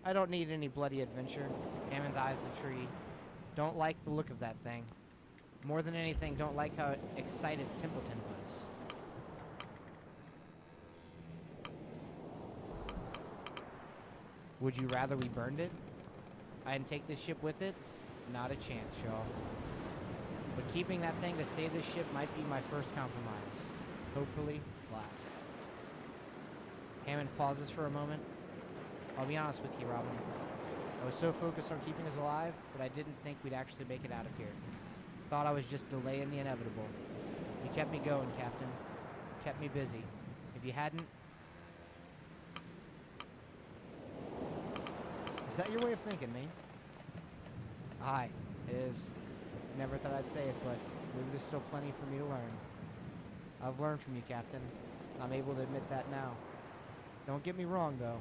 I don't need any bloody adventure. Hammond eyes the tree. Don't like the look of that thing. More than anything, don't like how excited Templeton was. Would you rather we burned it? And take this ship with it? Not a chance, Shaw. But keeping that thing to save this ship might be my first compromise. Hopefully, last. Hammond pauses for a moment. I'll be honest with you, Robin. I was so focused on keeping us alive, but I didn't think we'd actually make it out of here. Thought I was just delaying the inevitable. You kept me going, Captain. Kept me busy. If you hadn't... Is that your way of thinking, me? Aye, it is. Never thought I'd say it, but maybe there's still plenty for me to learn. I've learned from you, Captain. I'm able to admit that now. Don't get me wrong, though.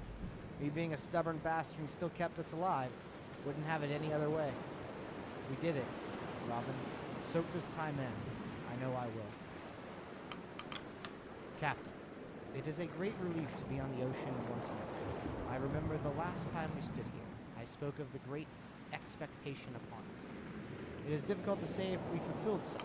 Me being a stubborn bastard and still kept us alive. Wouldn't have it any other way. We did it, Robin. Soak this time in. I know I will. Captain, it is a great relief to be on the ocean once more. I remember the last time we stood here, I spoke of the great expectation upon us. It is difficult to say if we fulfilled such.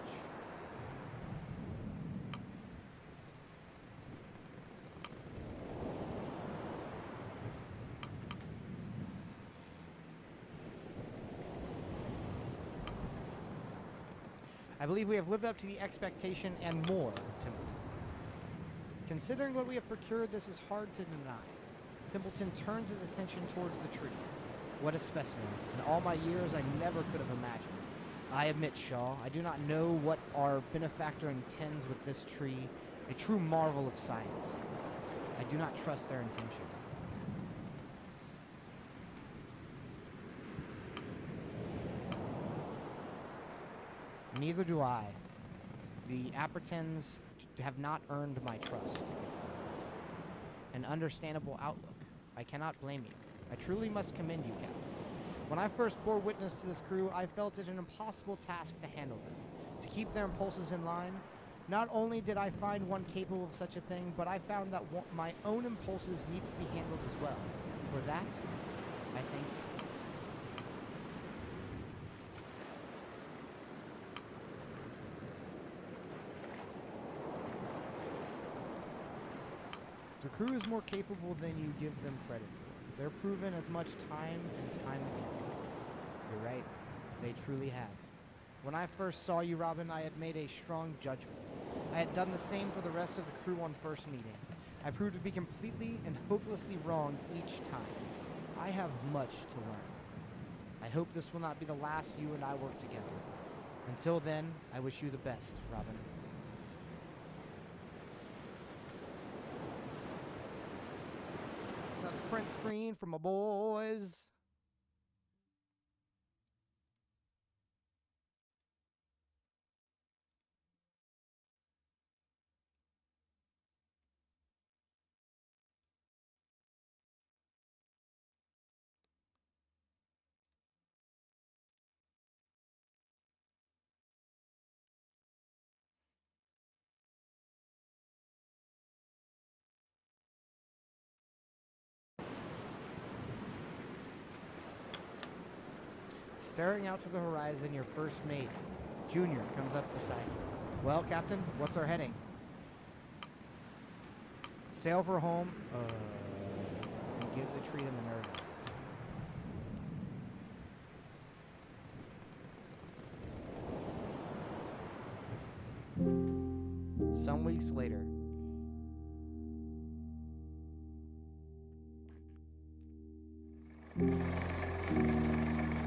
I believe we have lived up to the expectation and more, Templeton. Considering what we have procured, this is hard to deny. Templeton turns his attention towards the tree. What a specimen. In all my years, I never could have imagined. I admit, Shaw, I do not know what our benefactor intends with this tree, a true marvel of science. I do not trust their intention. Neither do I. The Appertons have not earned my trust. An understandable outlook. I cannot blame you. I truly must commend you, Captain. When I first bore witness to this crew, I felt it an impossible task to handle them, to keep their impulses in line. Not only did I find one capable of such a thing, but I found that my own impulses need to be handled as well. For that, I thank you. The crew is more capable than you give them credit for. They're proven as much time and time again. You're right. They truly have. When I first saw you, Robin, I had made a strong judgment. I had done the same for the rest of the crew on first meeting. I proved to be completely and hopelessly wrong each time. I have much to learn. I hope this will not be the last you and I work together. Until then, I wish you the best, Robin. Another print screen for my boys. Staring out to the horizon, your first mate, Junior, comes up beside you. Well, Captain, what's our heading? Sail for home. And gives a treat in the nerve. Some weeks later.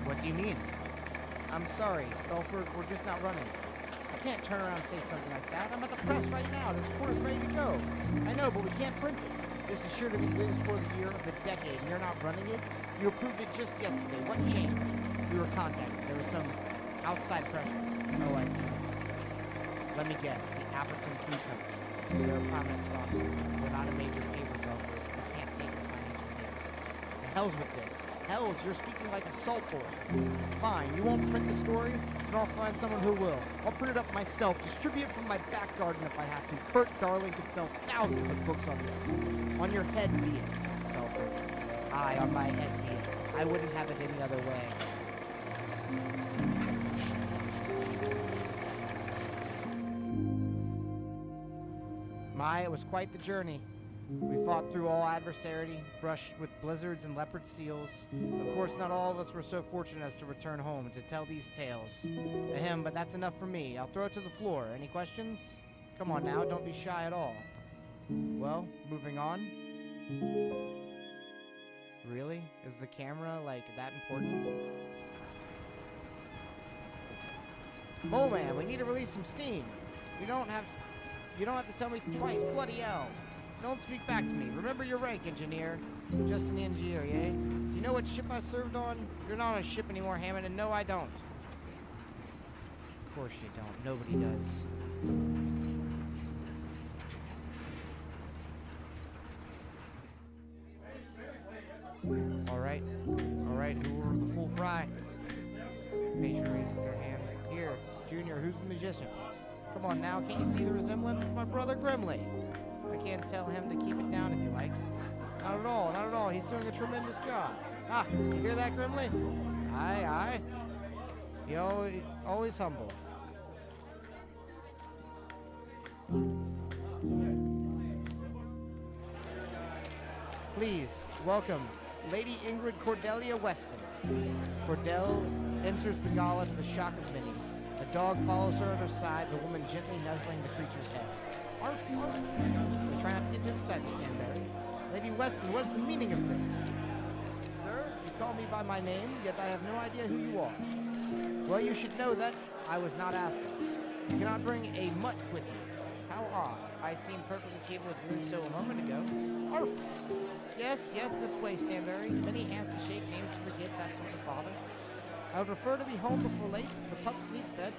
What do you mean? I'm sorry, Belford, we're just not running. I can't turn around and say something like that. I'm at the press right now. This report is ready to go. I know, but we can't print it. This is sure to be the biggest report of the year of the decade, and you're not running it? You approved it just yesterday. What changed? We were contacted. There was some outside pressure. Oh, I see. Let me guess. The Apperton Food Company. They're a prominent sponsor. They're not a major paper, Belford. We can't take the financial hit. To hell's with this. Hells, you're speaking like a salt pork. Fine, you won't print the story, then I'll find someone who will. I'll print it up myself, distribute it from my back garden if I have to. Kurt Darling could sell thousands of books on this. On your head be it, Belford. Aye, on my head be it. I wouldn't have it any other way. My, it was quite the journey. We fought through all adversity, brushed with blizzards and leopard seals. Of course, not all of us were so fortunate as to return home to tell these tales. Ahem, but that's enough for me. I'll throw it to the floor. Any questions? Come on now, don't be shy at all. Well, moving on. Really? Is the camera, like, that important? Bullman, we need to release some steam. You don't have to tell me twice, bloody hell. Don't speak back to me. Remember your rank, engineer. Just an engineer, eh? Do you know what ship I served on? You're not on a ship anymore, Hammond, and no, I don't. Of course you don't. Nobody does. All right, who ordered the full fry? Patron raises their hand. Here, Junior, who's the magician? Come on now, can't you see the resemblance with my brother Grimley? I can't tell him to keep it down if you like. Not at all, not at all. He's doing a tremendous job. Ah, you hear that, Grimley? Aye, aye. He always humble. Please, welcome, Lady Ingrid Cordelia Weston. Cordell enters the gala to the shock of many. A dog follows her at her side, the woman gently nuzzling the creature's head. Arf, arf. We try not to get too excited, Stanberry. Lady Weston, what's the meaning of this? Sir, you call me by my name, yet I have no idea who you are. Well, you should know that I was not asking. You cannot bring a mutt with you. How odd. I seemed perfectly capable of doing so a moment ago. Arf! Yes, this way, Stanberry. Many hands to shake, names to forget, that sort of bother. I would prefer to be home before late. The pups need fed.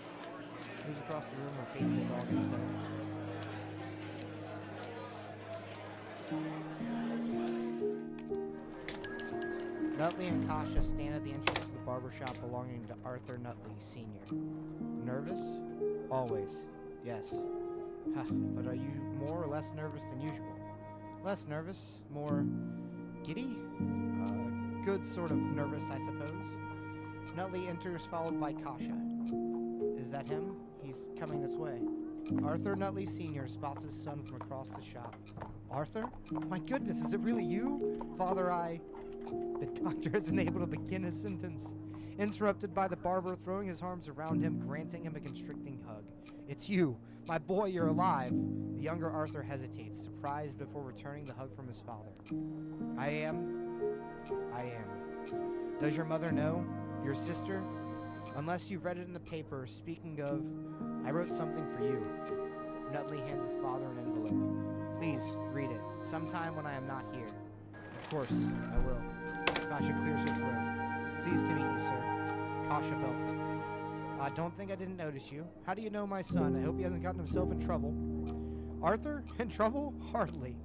Moves across the room, her faithful dog is there. Nutley and Kasha stand at the entrance of the barber shop belonging to Arthur Nutley, Sr. Nervous? Always. Yes. Ha, but are you more or less nervous than usual? Less nervous? More giddy? Good sort of nervous, I suppose. Nutley enters, followed by Kasha. Is that him? He's coming this way. Arthur Nutley Sr. spots his son from across the shop. Arthur? My goodness, is it really you? Father, The doctor isn't able to begin his sentence. Interrupted by the barber throwing his arms around him, granting him a constricting hug. It's you. My boy, you're alive. The younger Arthur hesitates, surprised before returning the hug from his father. I am. Does your mother know? Your sister? Unless you've read it in the paper, speaking of, I wrote something for you. Nutley hands his father an envelope. Please, read it. Sometime when I am not here. Of course, I will. Kasha clears her throat. Pleased to meet you, sir. Kasha Belford. I don't think I didn't notice you. How do you know my son? I hope he hasn't gotten himself in trouble. Arthur? In trouble? Hardly.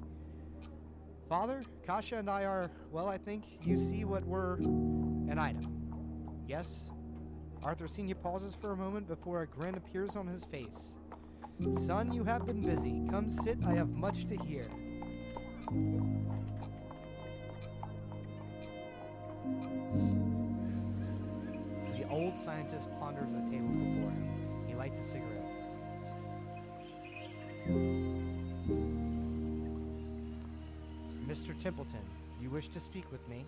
Father, Kasha and I are, well, I think you see what we're an item. Yes? Arthur Sr. pauses for a moment before a grin appears on his face. Son, you have been busy. Come sit, I have much to hear. The old scientist ponders the table before him. He lights a cigarette. Mr. Templeton, you wish to speak with me?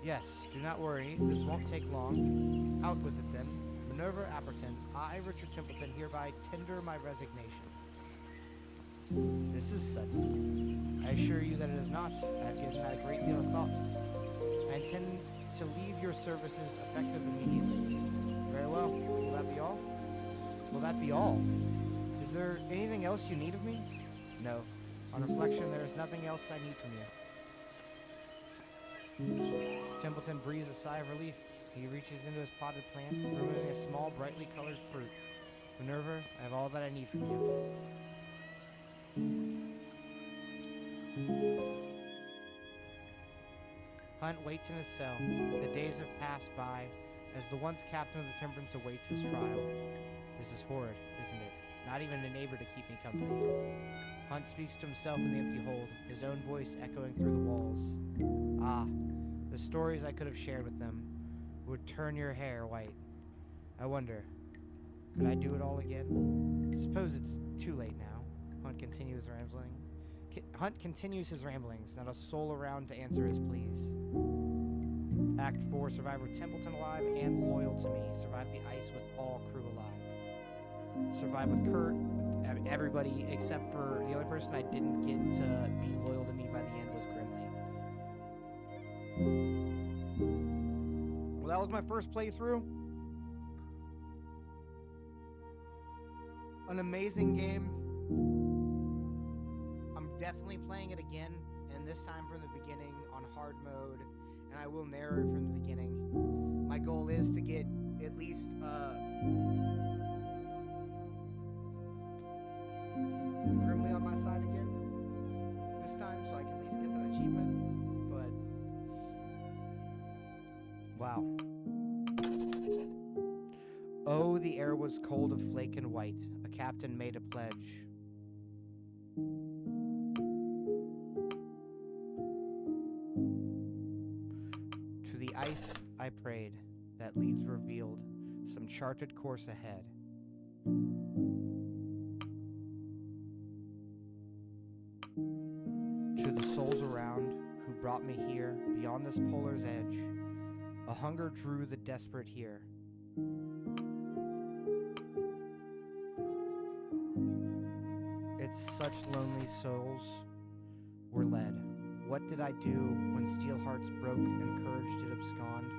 Yes, do not worry. This won't take long. Out with it then. Minerva Apperton, I, Richard Templeton, hereby tender my resignation. This is sudden. I assure you that it is not. I have given that a great deal of thought. I intend to leave your services effective immediately. Very well. Will that be all? Will that be all? Is there anything else you need of me? No. On reflection, there is nothing else I need from you. Templeton breathes a sigh of relief. He reaches into his potted plant, removing a small, brightly colored fruit. Minerva, I have all that I need from you. Hunt waits in his cell. The days have passed by as the once captain of the Temperance awaits his trial. This is horrid, isn't it? Not even a neighbor to keep me company. Hunt speaks to himself in the empty hold, his own voice echoing through the walls. Ah, the stories I could have shared with them would turn your hair white. I wonder, could I do it all again? Suppose it's too late now. Hunt continues rambling. Hunt continues his ramblings, not a soul around to answer his pleas. Act 4, survive with Templeton alive and loyal to me. Survive the ice with all crew alive. Survive with Kurt, everybody except for the only person I didn't get to be loyal to me by the end was Grimley. Well, that was my first playthrough. An amazing game. I'm definitely playing it again, and this time from the beginning on hard mode, and I will narrate from the beginning. My goal is to get at least Grimley on my side again this time, so I can at least get that achievement. But wow. Oh, the air was cold of flake and white. A captain made a pledge. To the ice I prayed, that leads revealed some charted course ahead. To the souls around who brought me here, beyond this polar's edge, a hunger drew the desperate here. It's such lonely souls were led. What did I do when steel hearts broke and courage did abscond?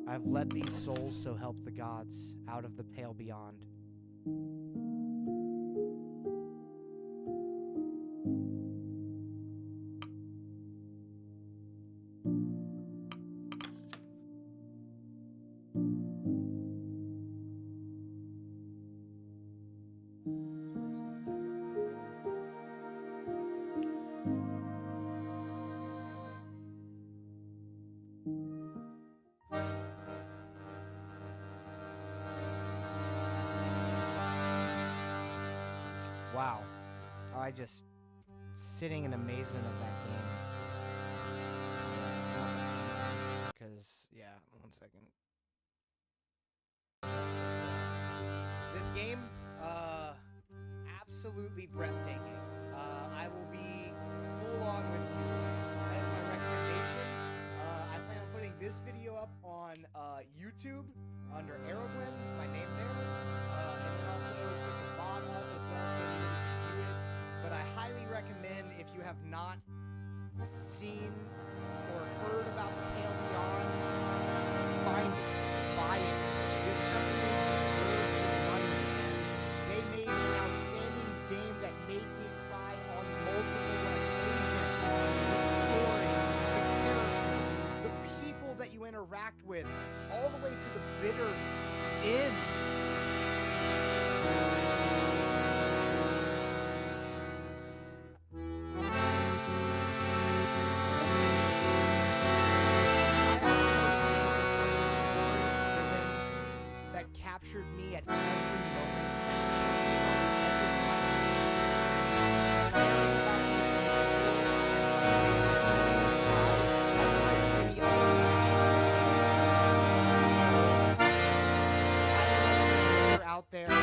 I've led these souls, so help the gods, out of the pale beyond. Wow. I just sitting in amazement of that game. Because, yeah, 1 second. This game, absolutely breathtaking. I will be full on with you. That is my recommendation. I plan on putting this video up on YouTube under Aerogwin, my name there. And then also put the VOD up as well so you can view it. But I highly recommend, if you have not seen or heard about the Pale Beyond, find it, buy it. This company deserves your money, man. They made an outstanding game that made me cry on multiple occasions. The story, the characters, the people that you interact with, all the way to the bitter end. That captured me at every moment. Out there. This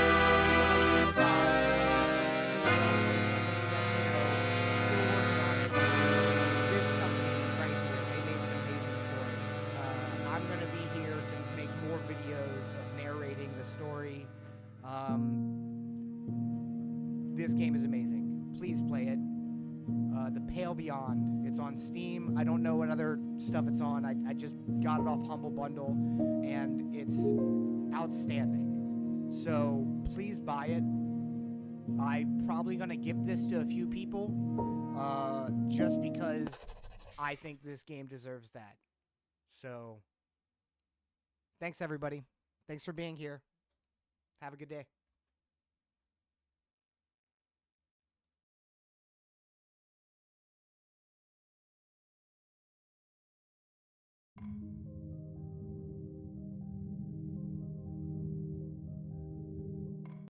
company right here, they made an amazing story. I'm going to be here to make more videos of narrating the story. This game is amazing. Please play it. The Pale Beyond. It's on Steam. I don't know what other stuff it's on. I just got it off Humble Bundle, and it's outstanding. So please buy it. I'm probably going to give this to a few people just because I think this game deserves that. So thanks, everybody. Thanks for being here. Have a good day.